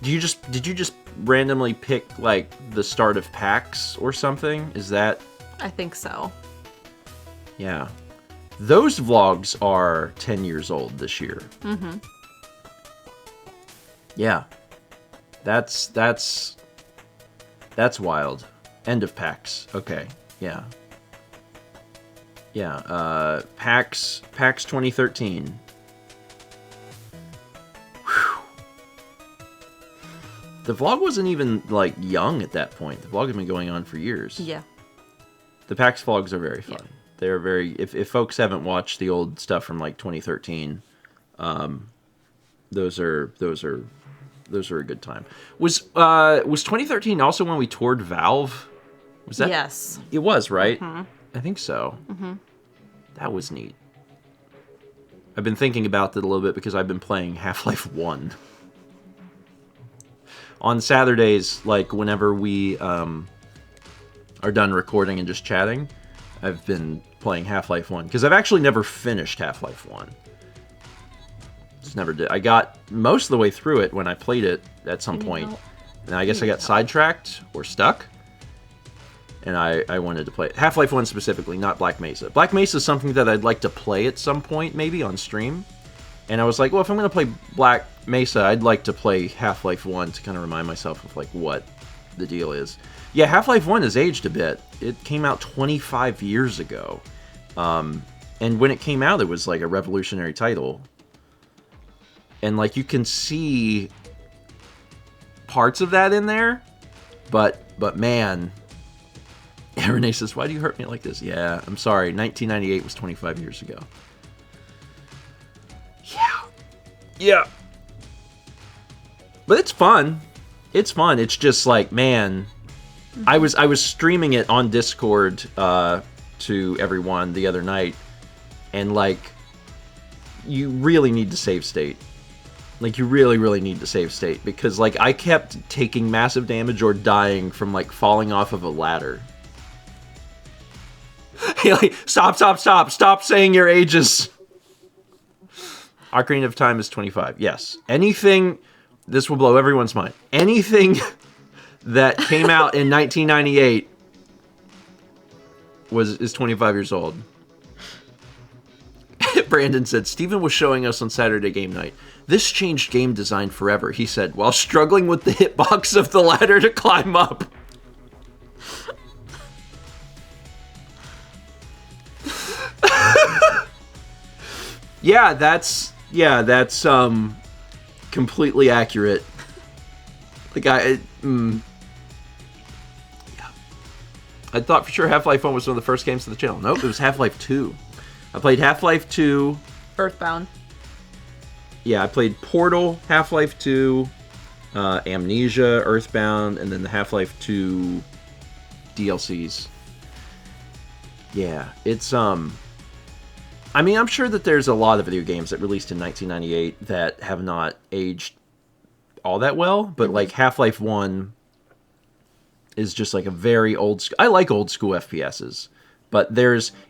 Did you just randomly pick like the start of PAX or something? Is that? I think so. Yeah. Those vlogs are 10 years old this year. Mm-hmm. Yeah. That's wild. End of PAX. Okay. Yeah. Yeah. PAX 2013. Whew. The vlog wasn't even, like, young at that point. The vlog had been going on for years. Yeah. The PAX vlogs are very fun. Yeah. They're very... If folks haven't watched the old stuff from, like, 2013, those are a good time. Was 2013 also when we toured Valve? Was that? Yes. It was, right? I think so. That was neat. I've been thinking about it a little bit because I've been playing Half-Life 1. On Saturdays, like, whenever we are done recording and just chatting, I've been playing Half-Life 1. Because I've actually never finished Half-Life 1. Just never did. I got most of the way through it when I played it at some point. And I guess I got sidetracked or stuck. And I wanted to play it. Half-Life 1 specifically, not Black Mesa. Black Mesa is something that I'd like to play at some point, maybe, on stream. And I was like, well, if I'm going to play Black Mesa, I'd like to play Half-Life 1 to kind of remind myself of, like, what the deal is. Yeah, Half-Life 1 has aged a bit. It came out 25 years ago. And when it came out, it was, like, a revolutionary title. And, like, you can see parts of that in there. But man... Renee says, why do you hurt me like this? Yeah, I'm sorry. 1998 was 25 years ago. Yeah. But it's fun. It's fun. It's just like, man... I was streaming it on Discord to everyone the other night. And, like, you really need to save state. Like, you really, really need to save state. Because, like, I kept taking massive damage or dying from, like, falling off of a ladder. Like, stop saying your ages. Ocarina of Time is 25. Yes. Anything, this will blow everyone's mind. Anything that came out in 1998 is 25 years old. Brandon said, Steven was showing us on Saturday game night. This changed game design forever, he said, while struggling with the hitbox of the ladder to climb up. Yeah, that's completely accurate. Like yeah. I thought for sure Half-Life 1 was one of the first games of the channel. Nope, it was Half-Life 2. I played Half-Life 2. Earthbound. Yeah, I played Portal, Half-Life 2, Amnesia, Earthbound, and then the Half-Life 2 DLCs. Yeah, it's I mean, I'm sure that there's a lot of video games that released in 1998 that have not aged all that well, but like Half-Life 1 is just like a very old... I like old school FPSs, but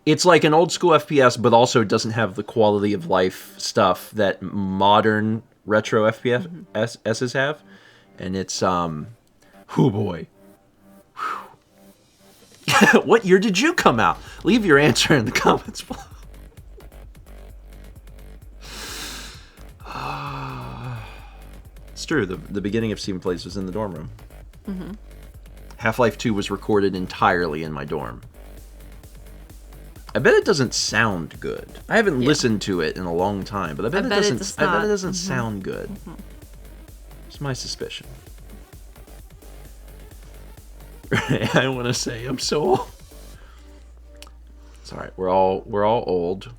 it's like an old school FPS, but also doesn't have the quality of life stuff that modern retro FPSs have, and it's oh boy. What year did you come out? Leave your answer in the comments below. It's true. The beginning of Steven Plays was in the dorm room. Half-Life 2 was recorded entirely in my dorm. I bet it doesn't sound good. I haven't listened to it in a long time, but I bet it doesn't sound good. It's my suspicion. I want to say I'm so old. It's all right. We're all old.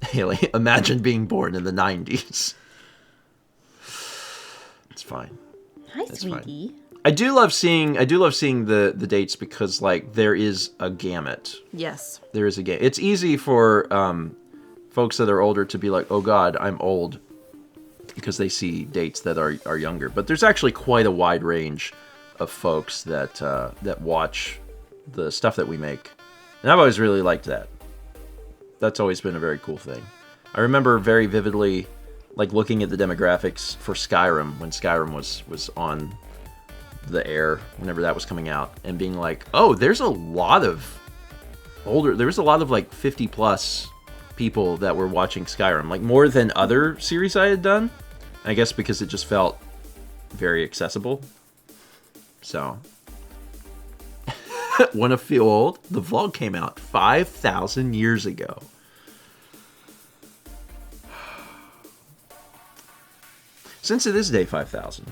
Haley, imagine being born in the 90s. It's fine. Hi, sweetie. Fine. I do love seeing the dates because, like, there is a gamut. Yes. There is a gamut. It's easy for folks that are older to be like, oh God, I'm old, because they see dates that are younger. But there's actually quite a wide range of folks that watch the stuff that we make. And I've always really liked that. That's always been a very cool thing. I remember very vividly, like, looking at the demographics for Skyrim when Skyrim was on the air, whenever that was coming out, and being like, oh, there was a lot of like 50 plus people that were watching Skyrim, like more than other series I had done. I guess because it just felt very accessible. So, wanna feel old? The vlog came out 5,000 years ago. Since it is day 5,000,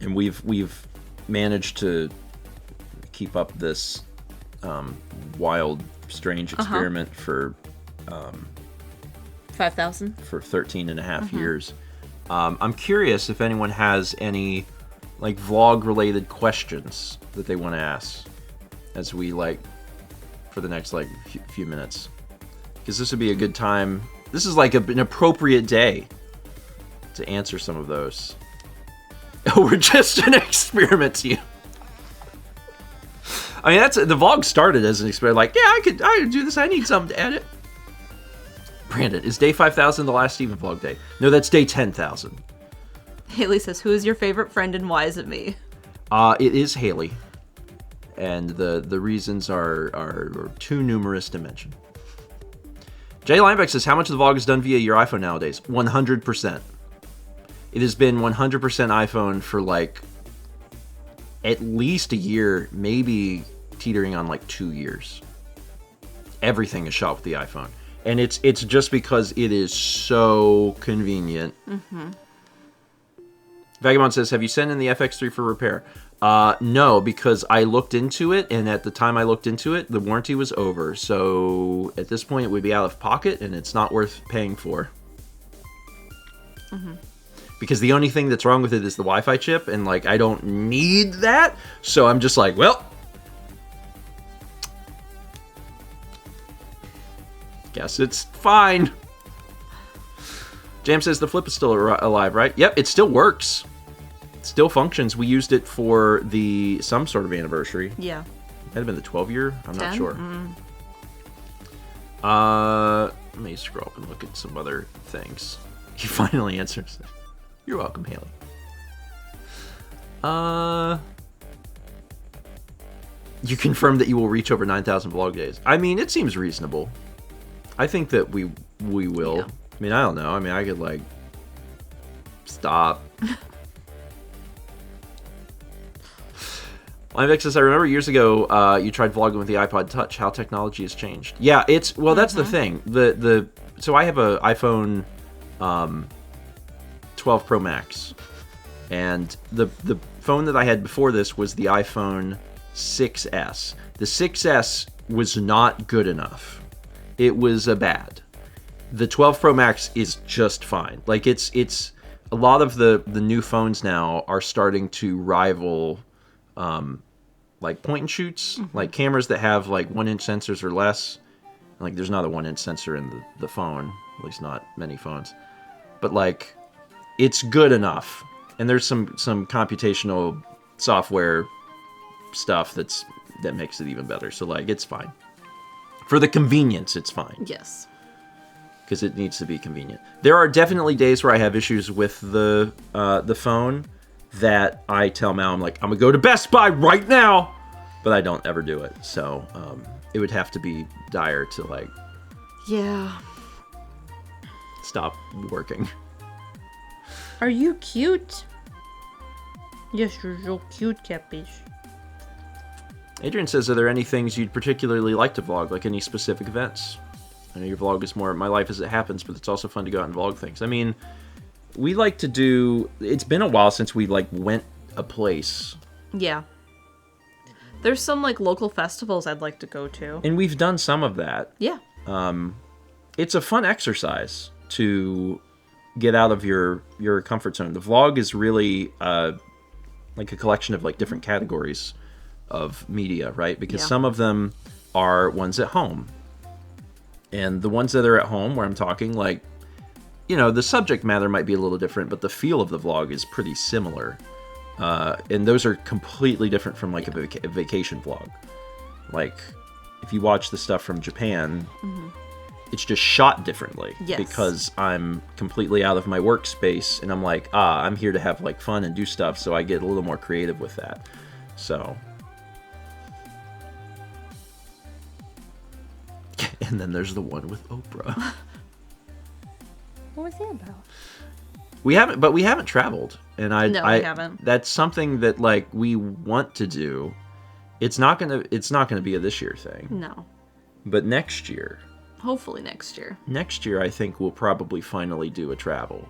And we've managed to keep up this wild, strange experiment for 5,000. for 13 and a half years. I'm curious if anyone has any like vlog related questions that they want to ask as we like for the next like few minutes, because this would be a good time. This is like an appropriate day to answer some of those. We're just an experiment to you. I mean, that's the vlog started as an experiment. Like, yeah, I could do this. I need something to edit. Brandon, is day 5,000 the last Stephen vlog day? No, that's day 10,000. Haley says, "Who is your favorite friend and why is it me?" It is Haley, and the reasons are too numerous to mention. Jay Linebeck says, "How much of the vlog is done via your iPhone nowadays?" 100%. It has been 100% iPhone for like at least a year, maybe teetering on like 2 years. Everything is shot with the iPhone. And it's just because it is so convenient. Vagabond says, "Have you sent in the FX3 for repair?" No, because I looked into it, and at the time I looked into it, the warranty was over. So at this point, it would be out of pocket, and it's not worth paying for. Because the only thing that's wrong with it is the Wi-Fi chip, and like I don't need that. So I'm just like, well, guess it's fine. Jam says the flip is still alive, right? Yep, it still works. It still functions. We used it for some sort of anniversary. Yeah. Might have been the 12-year. I'm 10? not sure. Let me scroll up and look at some other things. He finally answers. You're welcome, Haley. You confirm that you will reach over 9,000 vlog days. I mean, it seems reasonable. I think that we will. Yeah. I mean, I don't know. I mean, I could like stop. Linebeck says, "I remember years ago you tried vlogging with the iPod Touch. How technology has changed." Yeah, it's that's the thing. So I have a iPhone 12 Pro Max, and the phone that I had before this was the iPhone 6S. The 6S was not good enough. It was bad. The 12 Pro Max is just fine. Like it's a lot of the new phones now are starting to rival like point and shoots, like cameras that have like 1-inch sensors or less. Like there's not a 1-inch sensor in the phone, at least not many phones. But like it's good enough. And there's some computational software stuff that makes it even better. So like it's fine. For the convenience, it's fine. Yes. Because it needs to be convenient. There are definitely days where I have issues with the phone that I tell Mal, I'm like, I'm gonna go to Best Buy right now, but I don't ever do it. So it would have to be dire to like, Yeah. stop working. Are you cute? Yes, you're so cute, catfish. Adrian says, "Are there any things you'd particularly like to vlog, like any specific events?" I know your vlog is more my life as it happens, but it's also fun to go out and vlog things. I mean, we like to do. It's been a while since we like went a place. Yeah. There's some like local festivals I'd like to go to. And we've done some of that. Yeah. It's a fun exercise to get out of your comfort zone. The vlog is really like a collection of like different categories of media, right? Because some of them are ones at home. And the ones that are at home where I'm talking, like, you know, the subject matter might be a little different, but the feel of the vlog is pretty similar. And those are completely different from like a vacation vlog. Like, if you watch the stuff from Japan, it's just shot differently. Yes. Because I'm completely out of my workspace, and I'm like, I'm here to have like fun and do stuff, so I get a little more creative with that. So... And then there's the one with Oprah. What was that about? We haven't traveled, and we haven't. That's something that like we want to do. It's not gonna be a this year thing. No. But next year. Hopefully next year. Next year, I think we'll probably finally do a travel.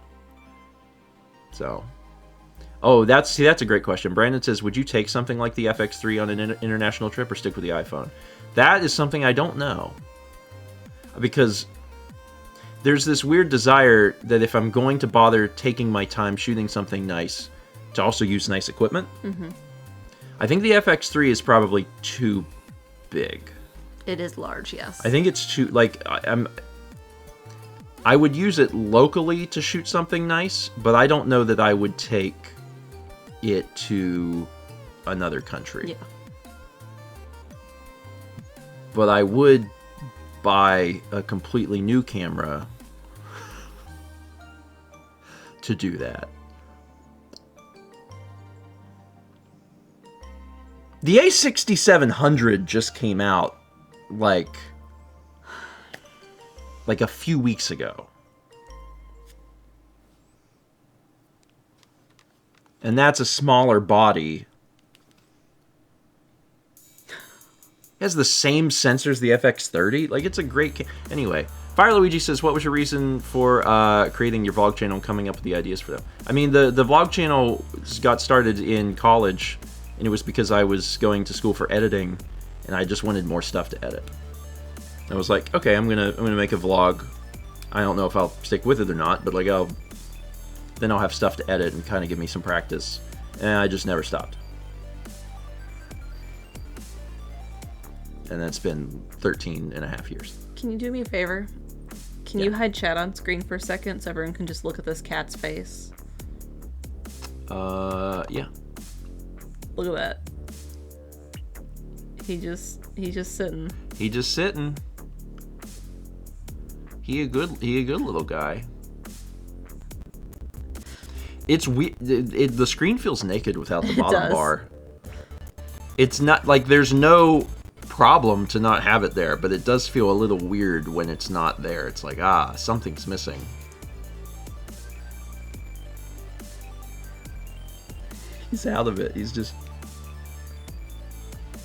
So, Oh, that's a great question. Brandon says, would you take something like the FX3 on an international trip or stick with the iPhone? That is something I don't know. Because there's this weird desire that if I'm going to bother taking my time shooting something nice, to also use nice equipment. Mm-hmm. I think the FX3 is probably too big. It is large, yes. I think it's too, like, I would use it locally to shoot something nice, but I don't know that I would take it to another country. Yeah. But I would buy a completely new camera to do that. The A6700 just came out like a few weeks ago. And that's a smaller body. It has the same sensors as the FX30. Like, it's a great anyway, Fire Luigi says, what was your reason for creating your vlog channel and coming up with the ideas for them? I mean, the vlog channel got started in college, and it was because I was going to school for editing, and I just wanted more stuff to edit. I was like, okay, I'm gonna make a vlog. I don't know if I'll stick with it or not, but like I'll have stuff to edit and kind of give me some practice, and I just never stopped. And that's been 13 and a half years. Can you do me a favor? Can you hide chat on screen for a second so everyone can just look at this cat's face? Yeah. Look at that. He's just sitting. He just sitting. He a good little guy. It's weird. The screen feels naked without the bottom bar. It's not like there's no problem to not have it there, but it does feel a little weird when it's not there. It's like, something's missing. He's out of it. He's just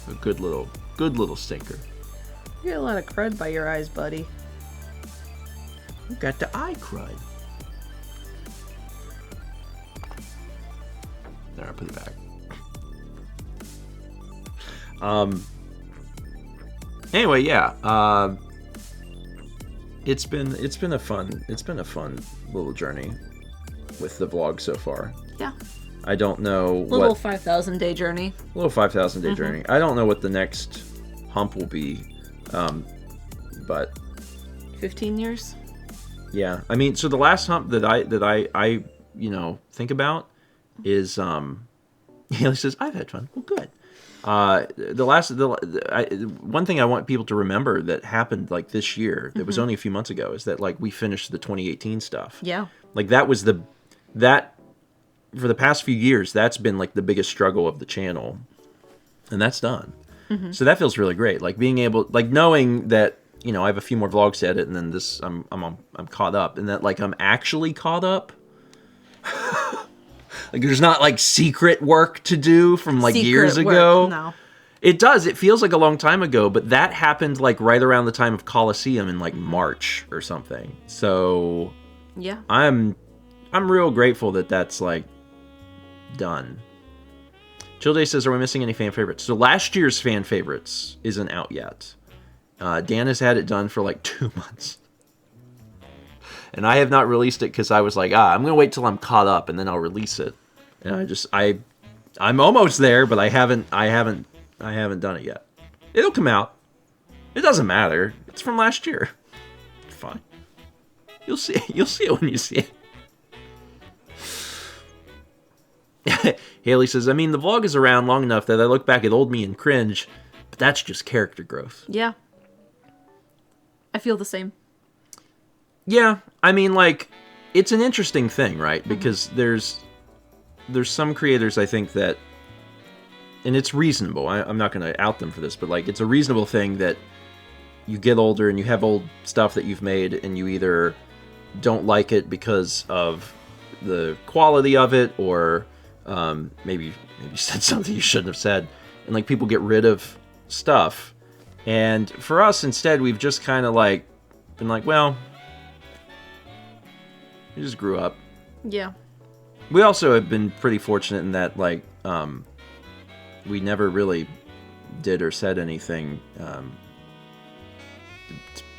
a good little stinker. You get a lot of crud by your eyes, buddy. You got the eye crud. There, I put it back. Anyway, yeah. It's been a fun little journey with the vlog so far. Yeah. I don't know Little 5,000 day journey. Little 5,000 day journey. I don't know what the next hump will be, but 15 years. Yeah, I mean, so the last hump that I think about is Haley says I've had fun. Well, good. One thing I want people to remember that happened like this year, that was only a few months ago, is that like we finished the 2018 stuff. Yeah. Like that was that for the past few years, that's been like the biggest struggle of the channel, and that's done. Mm-hmm. So that feels really great. Like being able, like knowing that, I have a few more vlogs to edit, and then this, I'm caught up, and that like I'm actually caught up. Like there's not like secret work to do from like years ago. No. It does. It feels like a long time ago, but that happened like right around the time of Coliseum in like March or something. So yeah, I'm real grateful that that's like done. Childay says, are we missing any fan favorites? So last year's fan favorites isn't out yet. Dan has had it done for like 2 months. And I have not released it because I was like, I'm going to wait till I'm caught up and then I'll release it. And I'm almost there, but I haven't done it yet. It'll come out. It doesn't matter. It's from last year. It's fine. You'll see it when you see it. Haley says, I mean, the vlog is around long enough that I look back at old me and cringe, but that's just character growth. Yeah. I feel the same. Yeah, I mean, like, it's an interesting thing, right? Because there's some creators, I think, that, and it's reasonable, I'm not going to out them for this, but, like, it's a reasonable thing that you get older and you have old stuff that you've made and you either don't like it because of the quality of it, or maybe you said something you shouldn't have said, and, like, people get rid of stuff. And for us, instead, we've just kind of, like, been like, well, we just grew up. Yeah. We also have been pretty fortunate in that, like, we never really did or said anything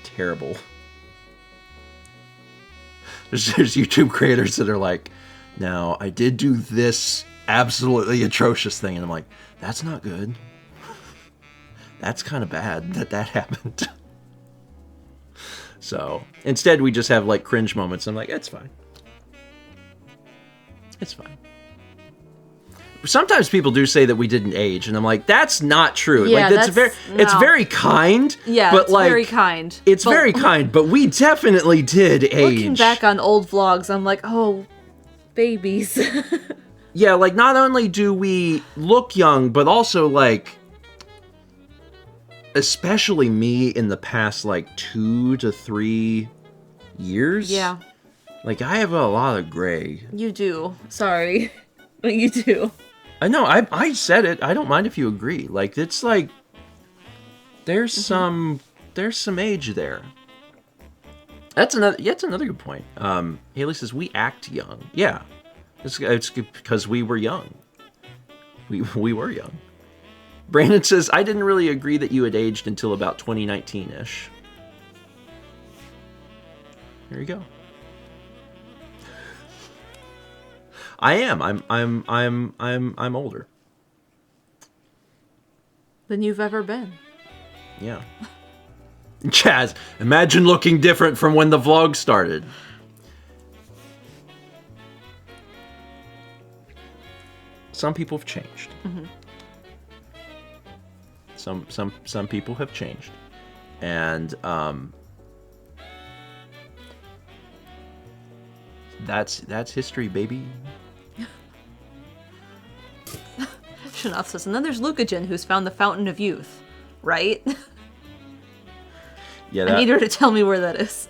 terrible. There's YouTube creators that are like, now, I did do this absolutely atrocious thing, and I'm like, that's not good. That's kind of bad that happened. So, instead we just have, like, cringe moments. I'm like, it's fine. It's fine. Sometimes people do say that we didn't age, and I'm like, that's not true. Yeah, like, it's very kind. Yeah, but it's like, very kind. It's But very kind, but we definitely did age. looking back on old vlogs, I'm like, oh, babies. Yeah, like, not only do we look young, but also, like, especially me in the past, like, 2 to 3 years. Yeah, Like, I have a lot of gray. you do. Sorry. But you do. I know, I said it. I don't mind if you agree. Like, it's like, there's some age there. That's another good point. Haley says, we act young. Yeah. It's because we were young. We were young. Brandon says, I didn't really agree that you had aged until about 2019-ish. There you go. I am. I'm older. Than you've ever been. Yeah. Chaz, imagine looking different from when the vlog started. Some people have changed. Mm-hmm. Some people have changed, and that's history, baby. Shanath says, and then there's Lucagen, who's found the fountain of youth, right? Yeah, I need her to tell me where that is.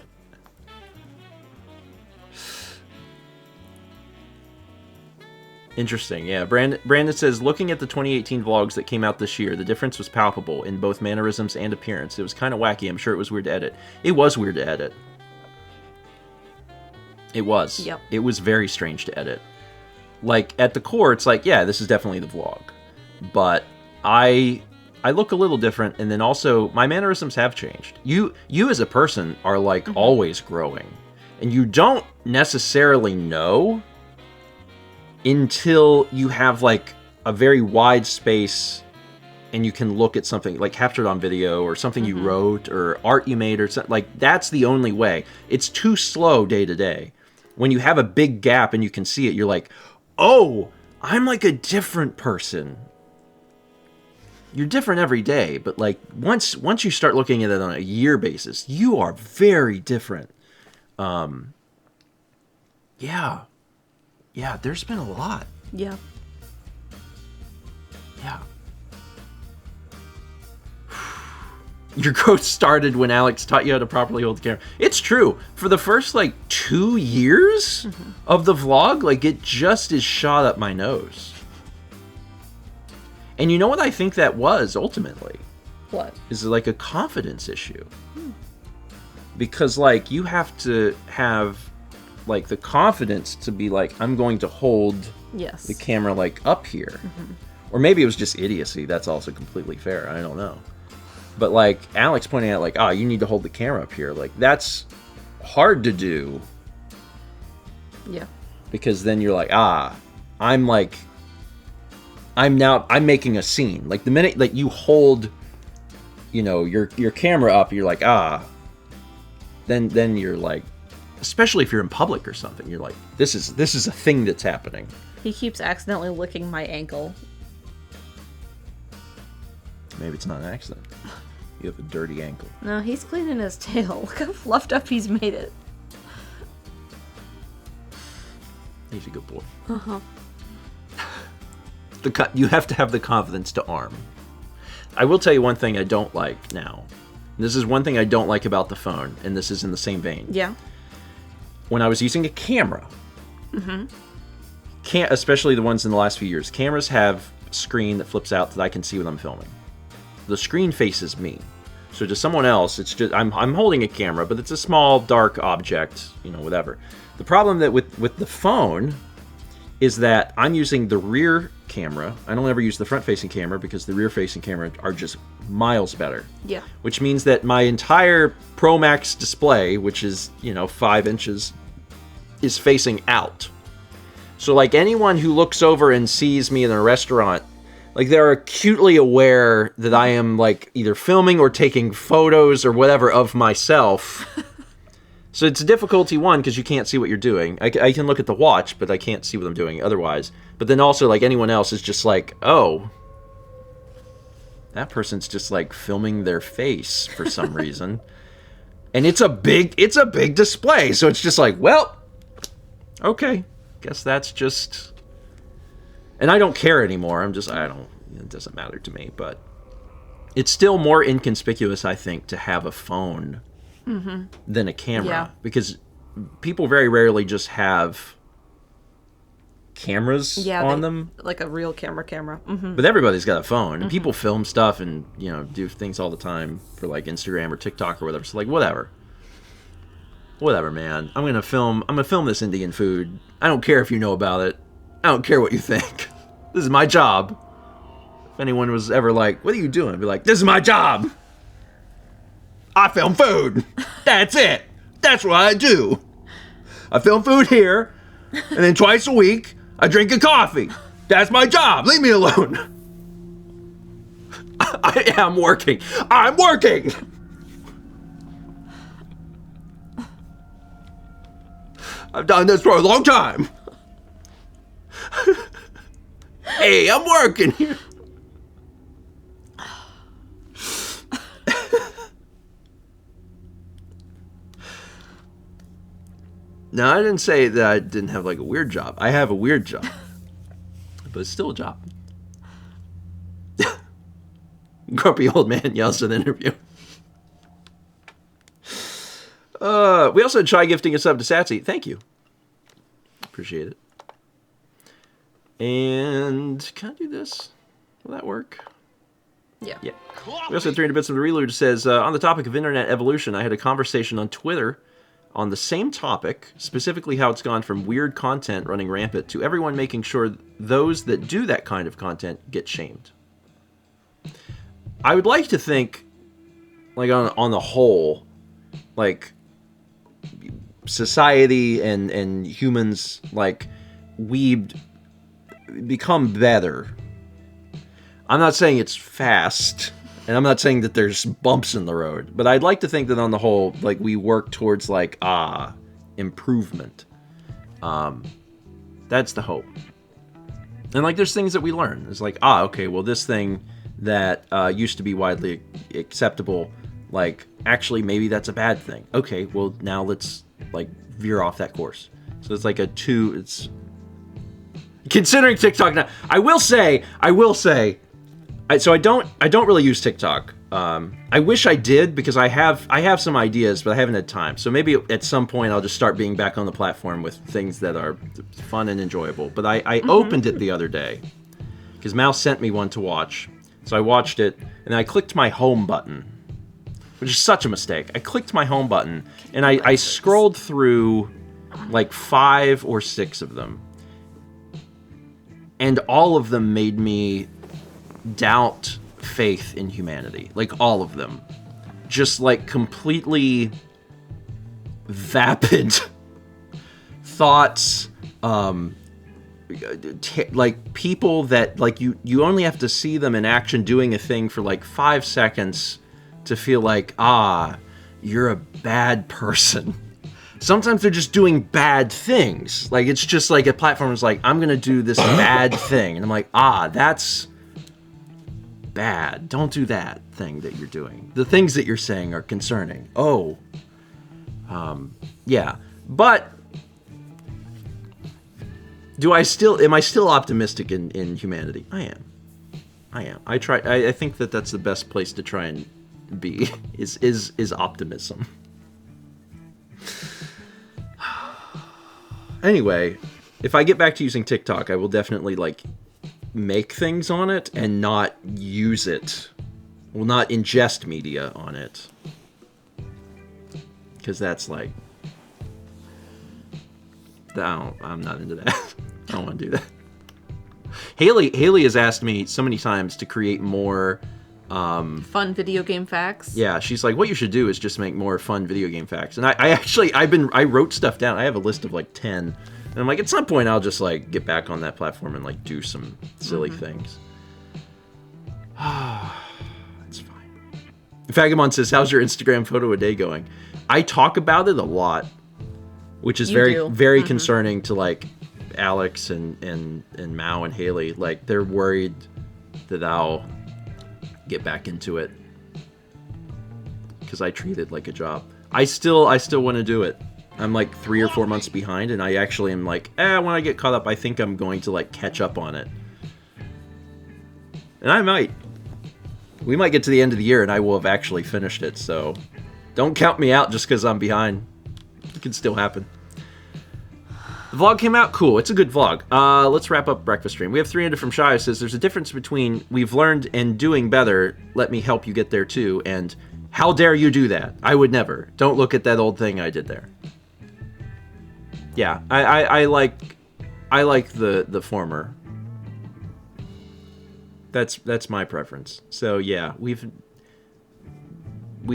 Interesting, yeah. Brandon says, looking at the 2018 vlogs that came out this year, the difference was palpable in both mannerisms and appearance. It was kind of wacky. I'm sure it was weird to edit. It was weird to edit. It was. Yep. It was very strange to edit. Like, at the core, it's like, yeah, this is definitely the vlog. But I look a little different, and then also, my mannerisms have changed. You as a person are, like, always growing. And you don't necessarily know until you have, like, a very wide space and you can look at something, like, captured on video or something you wrote or art you made or something. Like, that's the only way. It's too slow day to day. When you have a big gap and you can see it, you're like, oh, I'm, like, a different person. You're different every day, but, like, once you start looking at it on a year basis, you are very different. Yeah, there's been a lot. Yeah. Yeah. Your growth started when Alex taught you how to properly hold the camera. It's true. For the first, like, 2 years of the vlog, like, it just is shot up my nose. And you know what I think that was, ultimately? What? Is, like, a confidence issue. Because, like, you have to have, like, the confidence to be like, I'm going to hold Yes. the camera, like, up here. Or maybe it was just idiocy. That's also completely fair. I don't know. But, like, Alex pointing out, like, you need to hold the camera up here. Like, that's hard to do. Yeah. Because then you're like, I'm making a scene. Like, the minute, like, you hold, you know, your camera up, you're like, then you're like, especially if you're in public or something, you're like, this is a thing that's happening. He keeps accidentally licking my ankle. Maybe it's not an accident. You have a dirty ankle. No, he's cleaning his tail. Look how fluffed up he's made it. He's a good boy. Uh-huh. You have to have the confidence to arm. I will tell you one thing I don't like now. This is one thing I don't like about the phone, and this is in the same vein. Yeah. When I was using a camera, especially the ones in the last few years, cameras have a screen that flips out that I can see when I'm filming. The screen faces me. So to someone else, it's just I'm holding a camera, but it's a small, dark object, you know, whatever. The problem that with the phone is that I'm using the rear camera. I don't ever use the front-facing camera because the rear-facing camera are just miles better. Yeah. Which means that my entire Pro Max display, which is, 5 inches, is facing out. So, like, anyone who looks over and sees me in a restaurant, like, they're acutely aware that I am, like, either filming or taking photos or whatever of myself. So it's a difficulty, one, because you can't see what you're doing. I can look at the watch, but I can't see what I'm doing otherwise. But then also, like, anyone else is just like, oh, that person's just, like, filming their face for some reason. And it's a big display, so it's just like, well, okay, guess that's just... And I don't care anymore. It doesn't matter to me, but it's still more inconspicuous, I think, to have a phone than a camera, because people very rarely just have cameras on them, like a real camera. But everybody's got a phone, and people film stuff and do things all the time for like Instagram or TikTok or whatever. So like whatever, man. I'm gonna film this Indian food. I don't care if you know about it. I don't care what you think. This is my job. If anyone was ever like, what are you doing? I'd be like, this is my job. I film food. That's it. That's what I do. I film food here, and then twice a week, I drink a coffee. That's my job. Leave me alone. I am working. I'm working. I've done this for a long time. Hey, I'm working here. No, I didn't say that I didn't have, like, a weird job. I have a weird job. But it's still a job. Grumpy old man yells in an interview. We also try gifting a sub to Satsy. Thank you. Appreciate it. And can I do this? Will that work? Yeah. We also had 300 bits from the Reload says, on the topic of internet evolution, I had a conversation on Twitter on the same topic, specifically how it's gone from weird content running rampant to everyone making sure those that do that kind of content get shamed. I would like to think, like, on the whole, like, society and humans, like, we've become better. I'm not saying it's fast, and I'm not saying that there's bumps in the road, but I'd like to think that on the whole, like, we work towards, like, improvement. That's the hope. And, like, there's things that we learn. It's like, okay, well, this thing that used to be widely acceptable, like, actually, maybe that's a bad thing. Okay, well, now let's, like, veer off that course. So it's like it's... Considering TikTok now, I will say, so I don't really use TikTok. I wish I did, because I have some ideas, but I haven't had time. So maybe at some point I'll just start being back on the platform with things that are fun and enjoyable. But I opened it the other day because Mouse sent me one to watch. So I watched it, and I clicked my home button, which is such a mistake. I clicked my home button, and I scrolled through like 5 or 6 of them. And all of them made me doubt faith in humanity. Like, all of them. Just, like, completely vapid thoughts. Like, people that, like, you only have to see them in action doing a thing for, like, 5 seconds to feel like, you're a bad person. Sometimes they're just doing bad things. Like, it's just like a platform is like, I'm going to do this bad thing. And I'm like, that's bad. Don't do that thing that you're doing. The things that you're saying are concerning. Yeah. But am I still optimistic in humanity? I am. I think that that's the best place to try and be, is optimism. Anyway, if I get back to using TikTok, I will definitely, like, make things on it and not use it. Will not ingest media on it. Because that's, like... I'm not into that. I don't want to do that. Haley has asked me so many times to create more Fun video game facts. yeah, she's like, what you should do is just make more fun video game facts. And I wrote stuff down. I have a list of like 10. And I'm like, at some point I'll just like get back on that platform and like do some silly things. It's fine. Fagamon says, how's your Instagram photo a day going? I talk about it a lot, which is very concerning to like Alex and Mao and Haley. Like, they're worried that I'll get back into it because I treat it like a job. I still want to do it. I'm like 3 or 4 months behind, and I actually am like, when I get caught up, I think I'm going to like catch up on it. And I might. We might get to the end of the year and I will have actually finished it, so don't count me out just because I'm behind. It can still happen. The vlog came out cool. It's a good vlog. Let's wrap up breakfast stream. We have 300 from Shy, who says, there's a difference between we've learned and doing better. Let me help you get there too. And how dare you do that? I would never. Don't look at that old thing I did there. Yeah, I like the former. That's my preference. So yeah, we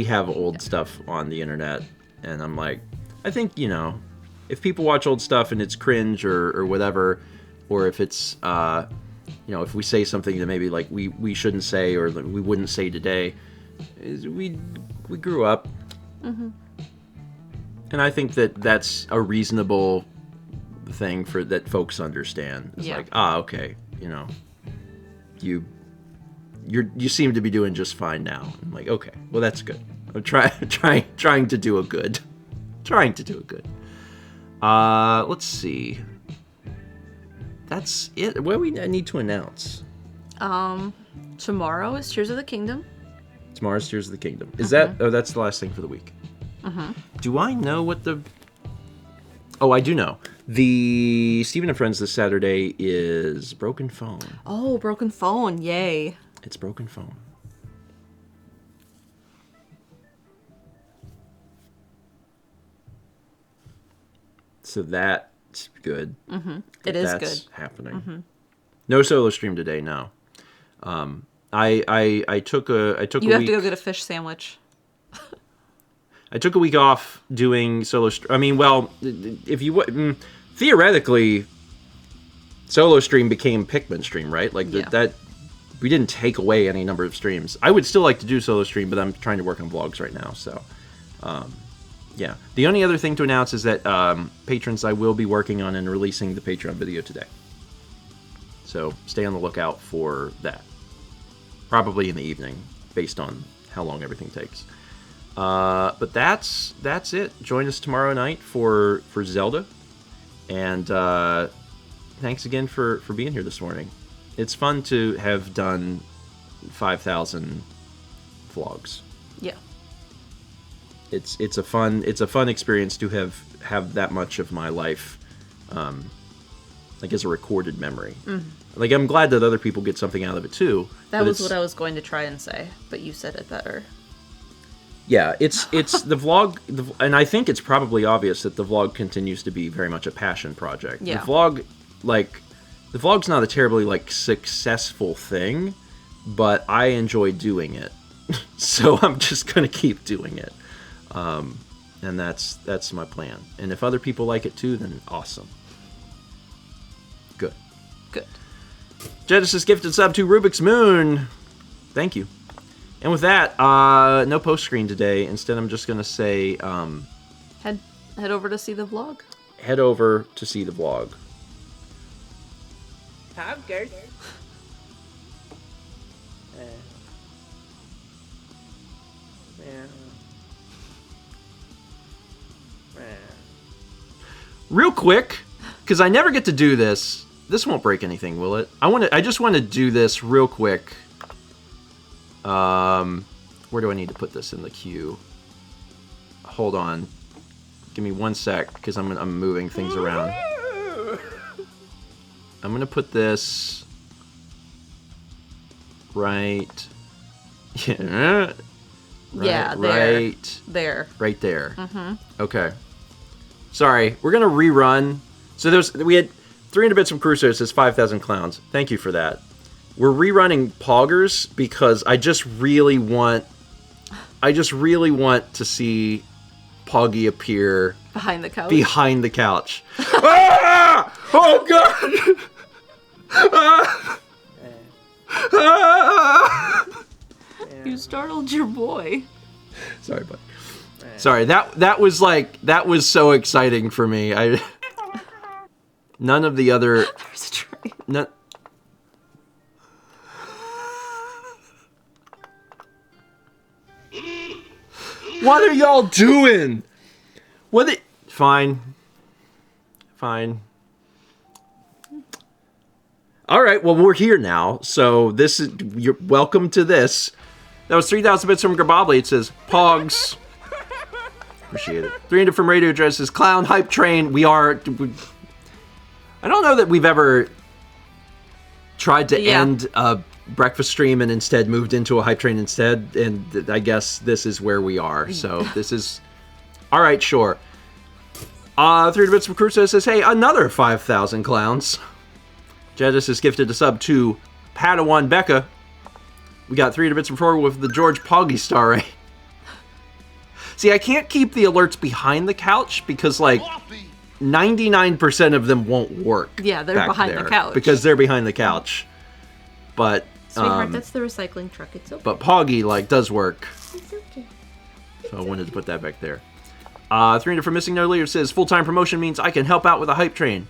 have old stuff on the internet, and I'm like, I think, you know, if people watch old stuff and it's cringe or whatever, or if it's you know, if we say something that maybe like we shouldn't say or that we wouldn't say today, we grew up. And I think that that's a reasonable thing for that folks understand. It's like, okay, you know, you seem to be doing just fine now. I'm like, okay, well, that's good. I'm trying to do a good. Trying to do a good. Let's see. That's it. What do we need to announce? Tomorrow is Tears of the Kingdom. Tomorrow's Tears of the Kingdom. Is that? Oh, that's the last thing for the week. Do I know what the... Oh, I do know. The Stephen and Friends this Saturday is Broken Phone. Oh, Broken Phone. Yay. It's Broken Phone. So that's good. It is that's good. Happening. No solo stream today, no. I took a week... You have to go get a fish sandwich. I took a week off doing solo. I mean, well, if you theoretically, solo stream became Pikmin stream, right? Like that, we didn't take away any number of streams. I would still like to do solo stream, but I'm trying to work on vlogs right now. So, yeah. The only other thing to announce is that patrons, I will be working on and releasing the Patreon video today. So stay on the lookout for that. Probably in the evening, based on how long everything takes. But that's it. Join us tomorrow night for Zelda. And thanks again for being here this morning. It's fun to have done 5,000 vlogs. Yeah. It's a fun experience to have that much of my life like as a recorded memory. Like, I'm glad that other people get something out of it too. That was what I was going to try and say, but you said it better. Yeah, it's the vlog, and I think it's probably obvious that the vlog continues to be very much a passion project. Yeah. The vlog's not a terribly like successful thing, but I enjoy doing it, so I'm just gonna keep doing it, and that's my plan. And if other people like it too, then awesome. Good. Genesis gifted sub to Rubik's Moon. Thank you. And with that, no post screen today. Instead, I'm just gonna say, head over to see the vlog. Head over to see the vlog. Okay. Real quick, because I never get to do this. This won't break anything, will it? I just want to do this real quick. Where do I need to put this in the queue? Hold on. Give me 1 sec, because I'm moving things around. I'm going to put this right... Yeah. Right there. Right there. Okay. Sorry, we're going to rerun. So we had 300 bits from Crusoe says 5,000 clowns. Thank you for that. We're rerunning Poggers because I just really want to see Poggy appear Behind the couch. behind the couch. Ah! Oh god! Ah! Ah! You startled your boy. Sorry, bud. Sorry, that was so exciting for me. None of the other. There's a train. None. What are y'all doing? Fine. All right, well, we're here now, so you're welcome to this. That was 3,000 bits from Grabobly. It says, Pogs. Appreciate it. 300 from Radio Address says, Clown Hype Train. I don't know that we've ever tried to end a breakfast stream and instead moved into a hype train instead, and I guess this is where we are, so this is... All right, sure. 300 bits from Crusoe says, hey, another 5,000 clowns. Jedis has gifted a sub to Padawan Becca. We got 300 bits from Flora with the George Poggy Star Ray. See, I can't keep the alerts behind the couch because, like, 99% of them won't work. Yeah, they're behind the couch. Because they're behind the couch. But, Sweetheart, that's the recycling truck. It's okay. But Poggy, like, does work. It's okay. So I wanted to put that back there. 300 from Missing No Leader says, full-time promotion means I can help out with a hype train.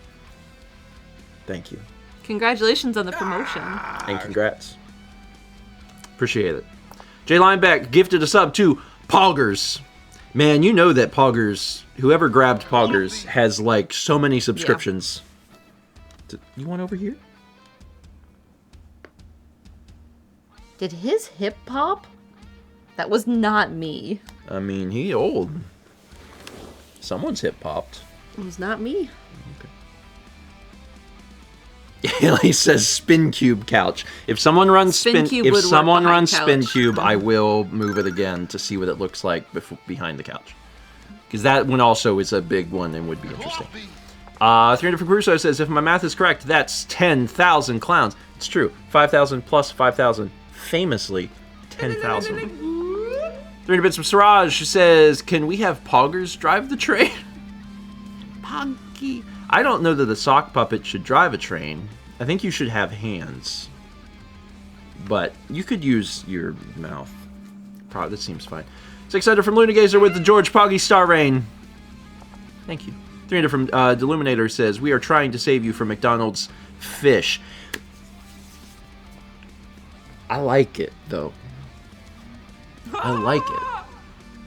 Thank you. Congratulations on the promotion. And congrats. Appreciate it. Jay Lineback gifted a sub to Poggers. Man, you know that Poggers, whoever grabbed Poggers, has like so many subscriptions. Yeah. You want over here? Did his hip pop? That was not me. I mean, he old. Someone's hip popped. It was not me. He says Spin Cube couch. If someone runs Spin Cube, I will move it again to see what it looks like behind the couch. Because that one also is a big one and would be interesting. 300 from Crusoe says, if my math is correct, that's 10,000 clowns. It's true. 5,000 plus 5,000. Famously, 10,000. 300 bits from Siraj says, can we have Poggers drive the train? Poggy. I don't know that a sock puppet should drive a train. I think you should have hands. But you could use your mouth. Probably, that seems fine. 600 from Luna Gazer with the George Poggy Star Rain. Thank you. 300 from Deluminator says, we are trying to save you from McDonald's fish. I like it, though. I like it.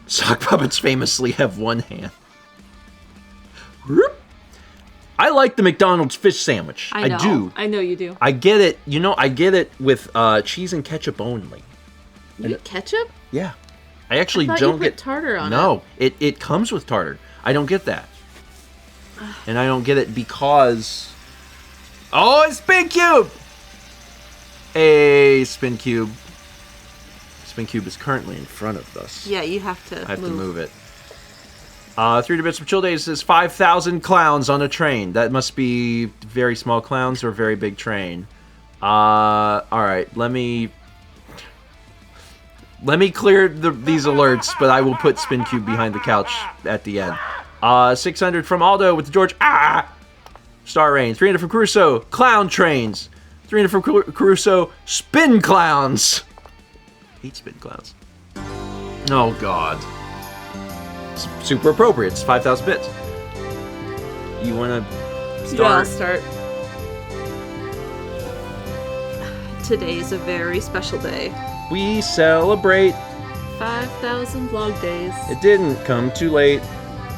Sock puppets famously have one hand. I like the McDonald's fish sandwich. I do. I know you do. I get it. You know, I get it with cheese and ketchup only. You get ketchup? Yeah. I actually don't you get tartar on it. No, it comes with tartar. I don't get that. And I don't get it because... Oh, it's Spin Cube! Hey, Spin Cube. Spin Cube is currently in front of us. Yeah, you have to I have to move it. 300 bits from Chill Days says 5,000 clowns on a train. That must be very small clowns or very big train. Alright, let me clear these alerts, but I will put Spin Cube behind the couch at the end. 600 from Aldo with the George Star Rain. 300 from Crusoe, Clown Trains. 300 from Crusoe, Spin Clowns. Hate Spin Clowns. Oh god. Super appropriate. It's 5,000 bits. You want to start? Yeah, I'll start. Today's a very special day. We celebrate 5,000 vlog days. It didn't come too late.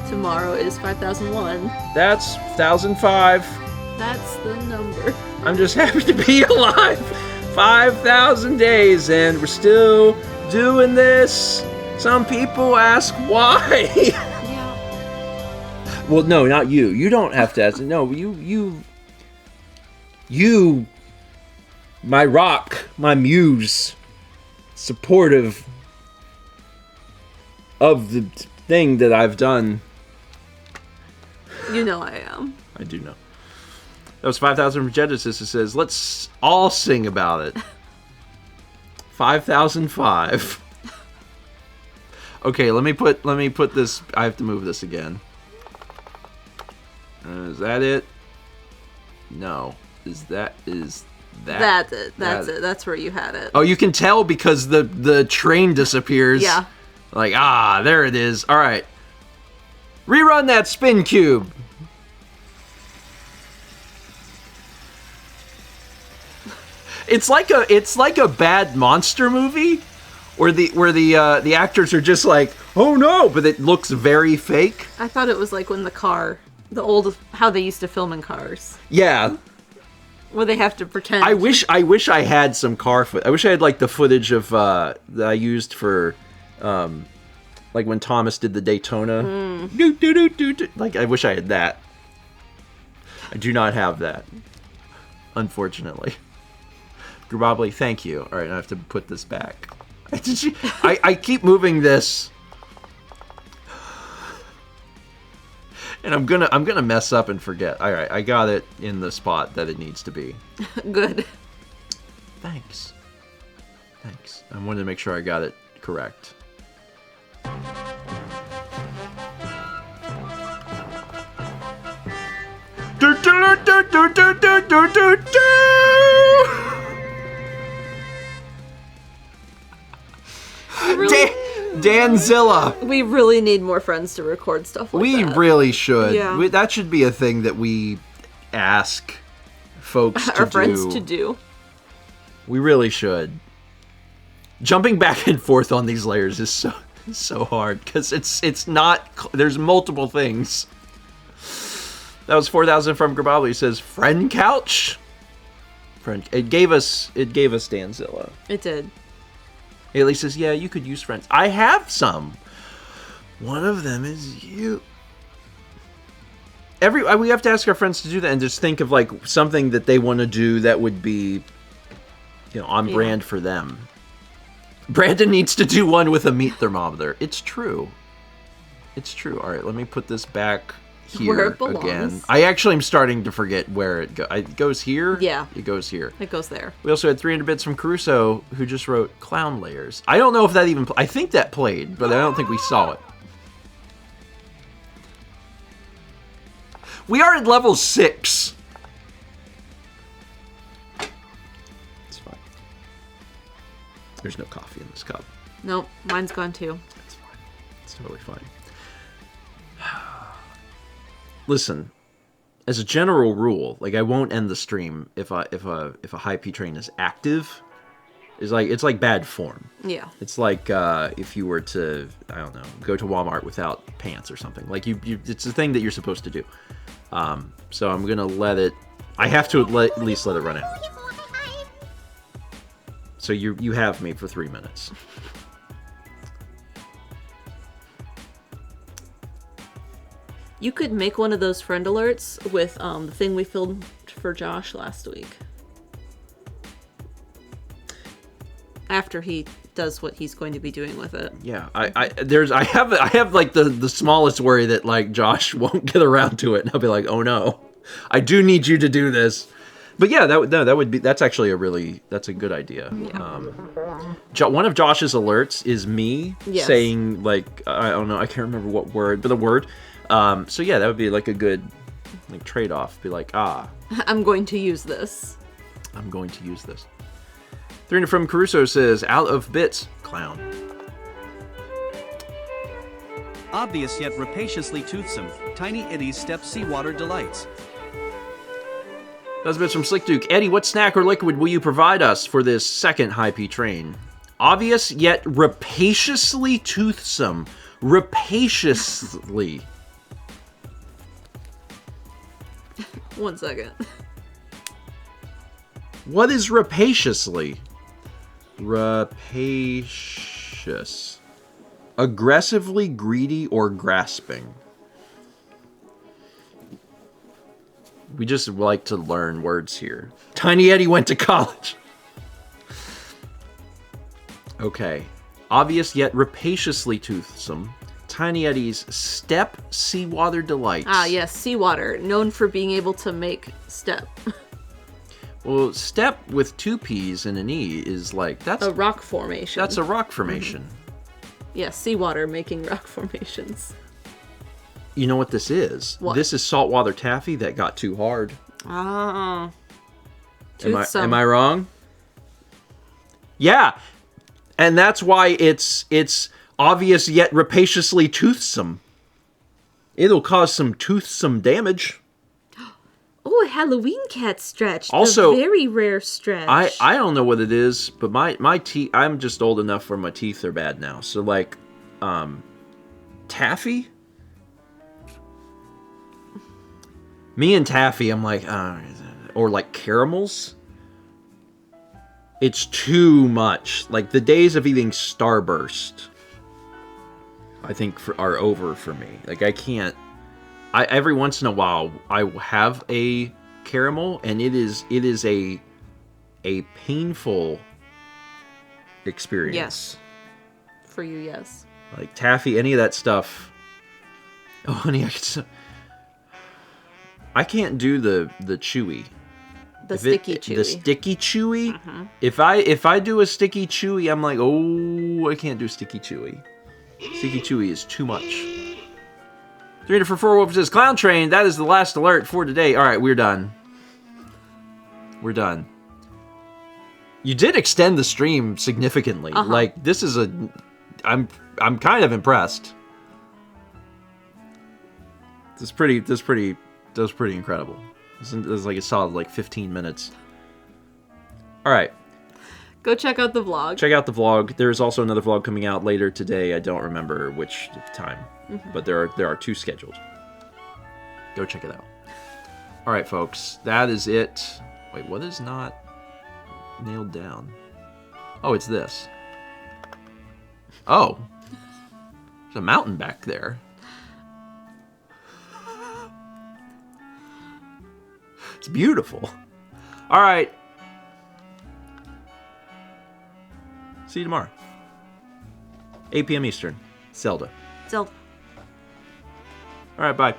Tomorrow is 5,001. That's 1,005. That's the number. I'm just happy to be alive. 5,000 days and we're still doing this. Some people ask why. Yeah. Well, no, not you. You don't have to ask. No, you, my rock, my muse, supportive of the thing that I've done. You know I am. I do know. That was 5,000 from Genesis. It says, let's all sing about it. 5,005. Okay, let me put this. I have to move this again. Is that it? No. That's it. That's it. That's where you had it. Oh, you can tell because the train disappears. Yeah. Like, there it is. All right. Rerun that spin cube. It's like a bad monster movie where the actors are just like, oh no, but it looks very fake. I thought it was like when how they used to film in cars. Yeah. Where they have to pretend. I wish I had some car I wish I had like the footage of that I used for like when Thomas did the Daytona. Do, do, do, do, do. Like I wish I had that. I do not have that. Unfortunately. Grubobly, thank you. All right, I have to put this back. I keep moving this, and I'm gonna mess up and forget. All right, I got it in the spot that it needs to be. Good. Thanks. I wanted to make sure I got it correct. Do, do, do, do, do, do, do, do, do. Danzilla. We really need more friends to record stuff like that. We really should. Yeah. That should be a thing that we ask folks to do. Our friends to do. We really should. Jumping back and forth on these layers is so hard because it's not. There's multiple things. That was 4,000 from Grabobli. He says friend couch. It gave us Danzilla. It did. Haley says, yeah, you could use friends. I have some. One of them is you. We have to ask our friends to do that and just think of like something that they want to do that would be, on brand for them. Brandon needs to do one with a meat thermometer. It's true. All right, let me put this back here where it belongs. Again. I actually am starting to forget where it goes. It goes here? Yeah. It goes here. It goes there. We also had 300 bits from Caruso, who just wrote clown layers. I don't know if that even... I think that played, but I don't think we saw it. We are at level 6. It's fine. There's no coffee in this cup. Nope, mine's gone too. It's fine. It's totally fine. Listen, as a general rule, like I won't end the stream if a high P train is active. It's like bad form. Yeah. It's like if you were to, I don't know, go to Walmart without pants or something. Like it's a thing that you're supposed to do. So I'm gonna let it. I have to at least let it run out. So you have me for 3 minutes. You could make one of those friend alerts with the thing we filmed for Josh last week. After he does what he's going to be doing with it. Yeah, I have like the smallest worry that like Josh won't get around to it, and I'll be like, oh no, I do need you to do this. But yeah, that's actually that's a good idea. Yeah. One of Josh's alerts is me Yes. saying like I don't know, I can't remember what word, but a word. So yeah, that would be like a good like trade-off. Be like, I'm going to use this. I'm going to use this. 300 from Caruso says, out of bits, clown. Obvious yet rapaciously toothsome. Tiny Eddie's Step Seawater Delights. That was bits from Slick Duke. Eddie, what snack or liquid will you provide us for this second high P train? Obvious yet rapaciously toothsome. Rapaciously. 1 second. What is rapaciously? Rapacious. Aggressively greedy or grasping. We just like to learn words here. Tiny Eddie went to college. Okay. Obvious yet rapaciously toothsome. Tiny Eddie's Step Seawater Delight. Ah, yes, seawater, known for being able to make step. Well, Step with 2 P's and an E is like, that's A rock formation. That's a rock formation. Yes, seawater making rock formations. You know what this is? What? This is saltwater taffy that got too hard. Ah. Am I wrong? Yeah. And that's why it's obvious yet rapaciously toothsome. It'll cause some toothsome damage. Oh, a Halloween cat stretch. Also, a very rare stretch. I don't know what it is, but my teeth, I'm just old enough where my teeth are bad now. So like taffy? Me and taffy, I'm like or like caramels. It's too much. Like the days of eating Starburst, I think are over for me. Like I can't. Every once in a while I have a caramel, and it is a painful experience. Yes. For you, yes. Like taffy, any of that stuff. Oh, honey, I can't do the chewy. The sticky chewy. The sticky chewy. Mm-hmm. If I do a sticky chewy, I'm like, oh, I can't do sticky chewy. Sticky chewy is too much. 3 for 4 Wolves says Clown Train. That is the last alert for today. All right, we're done. We're done. You did extend the stream significantly. Like this is I'm kind of impressed. This is pretty incredible. This is like a solid like 15 minutes. All right. Go check out the vlog. Check out the vlog. There's also another vlog coming out later today. I don't remember which time, but there are 2 scheduled. Go check it out. All right, folks. That is it. Wait, what is not nailed down? Oh, it's this. Oh. There's a mountain back there. It's beautiful. All right. See you tomorrow. 8 p.m. Eastern. Zelda. Zelda. All right, bye.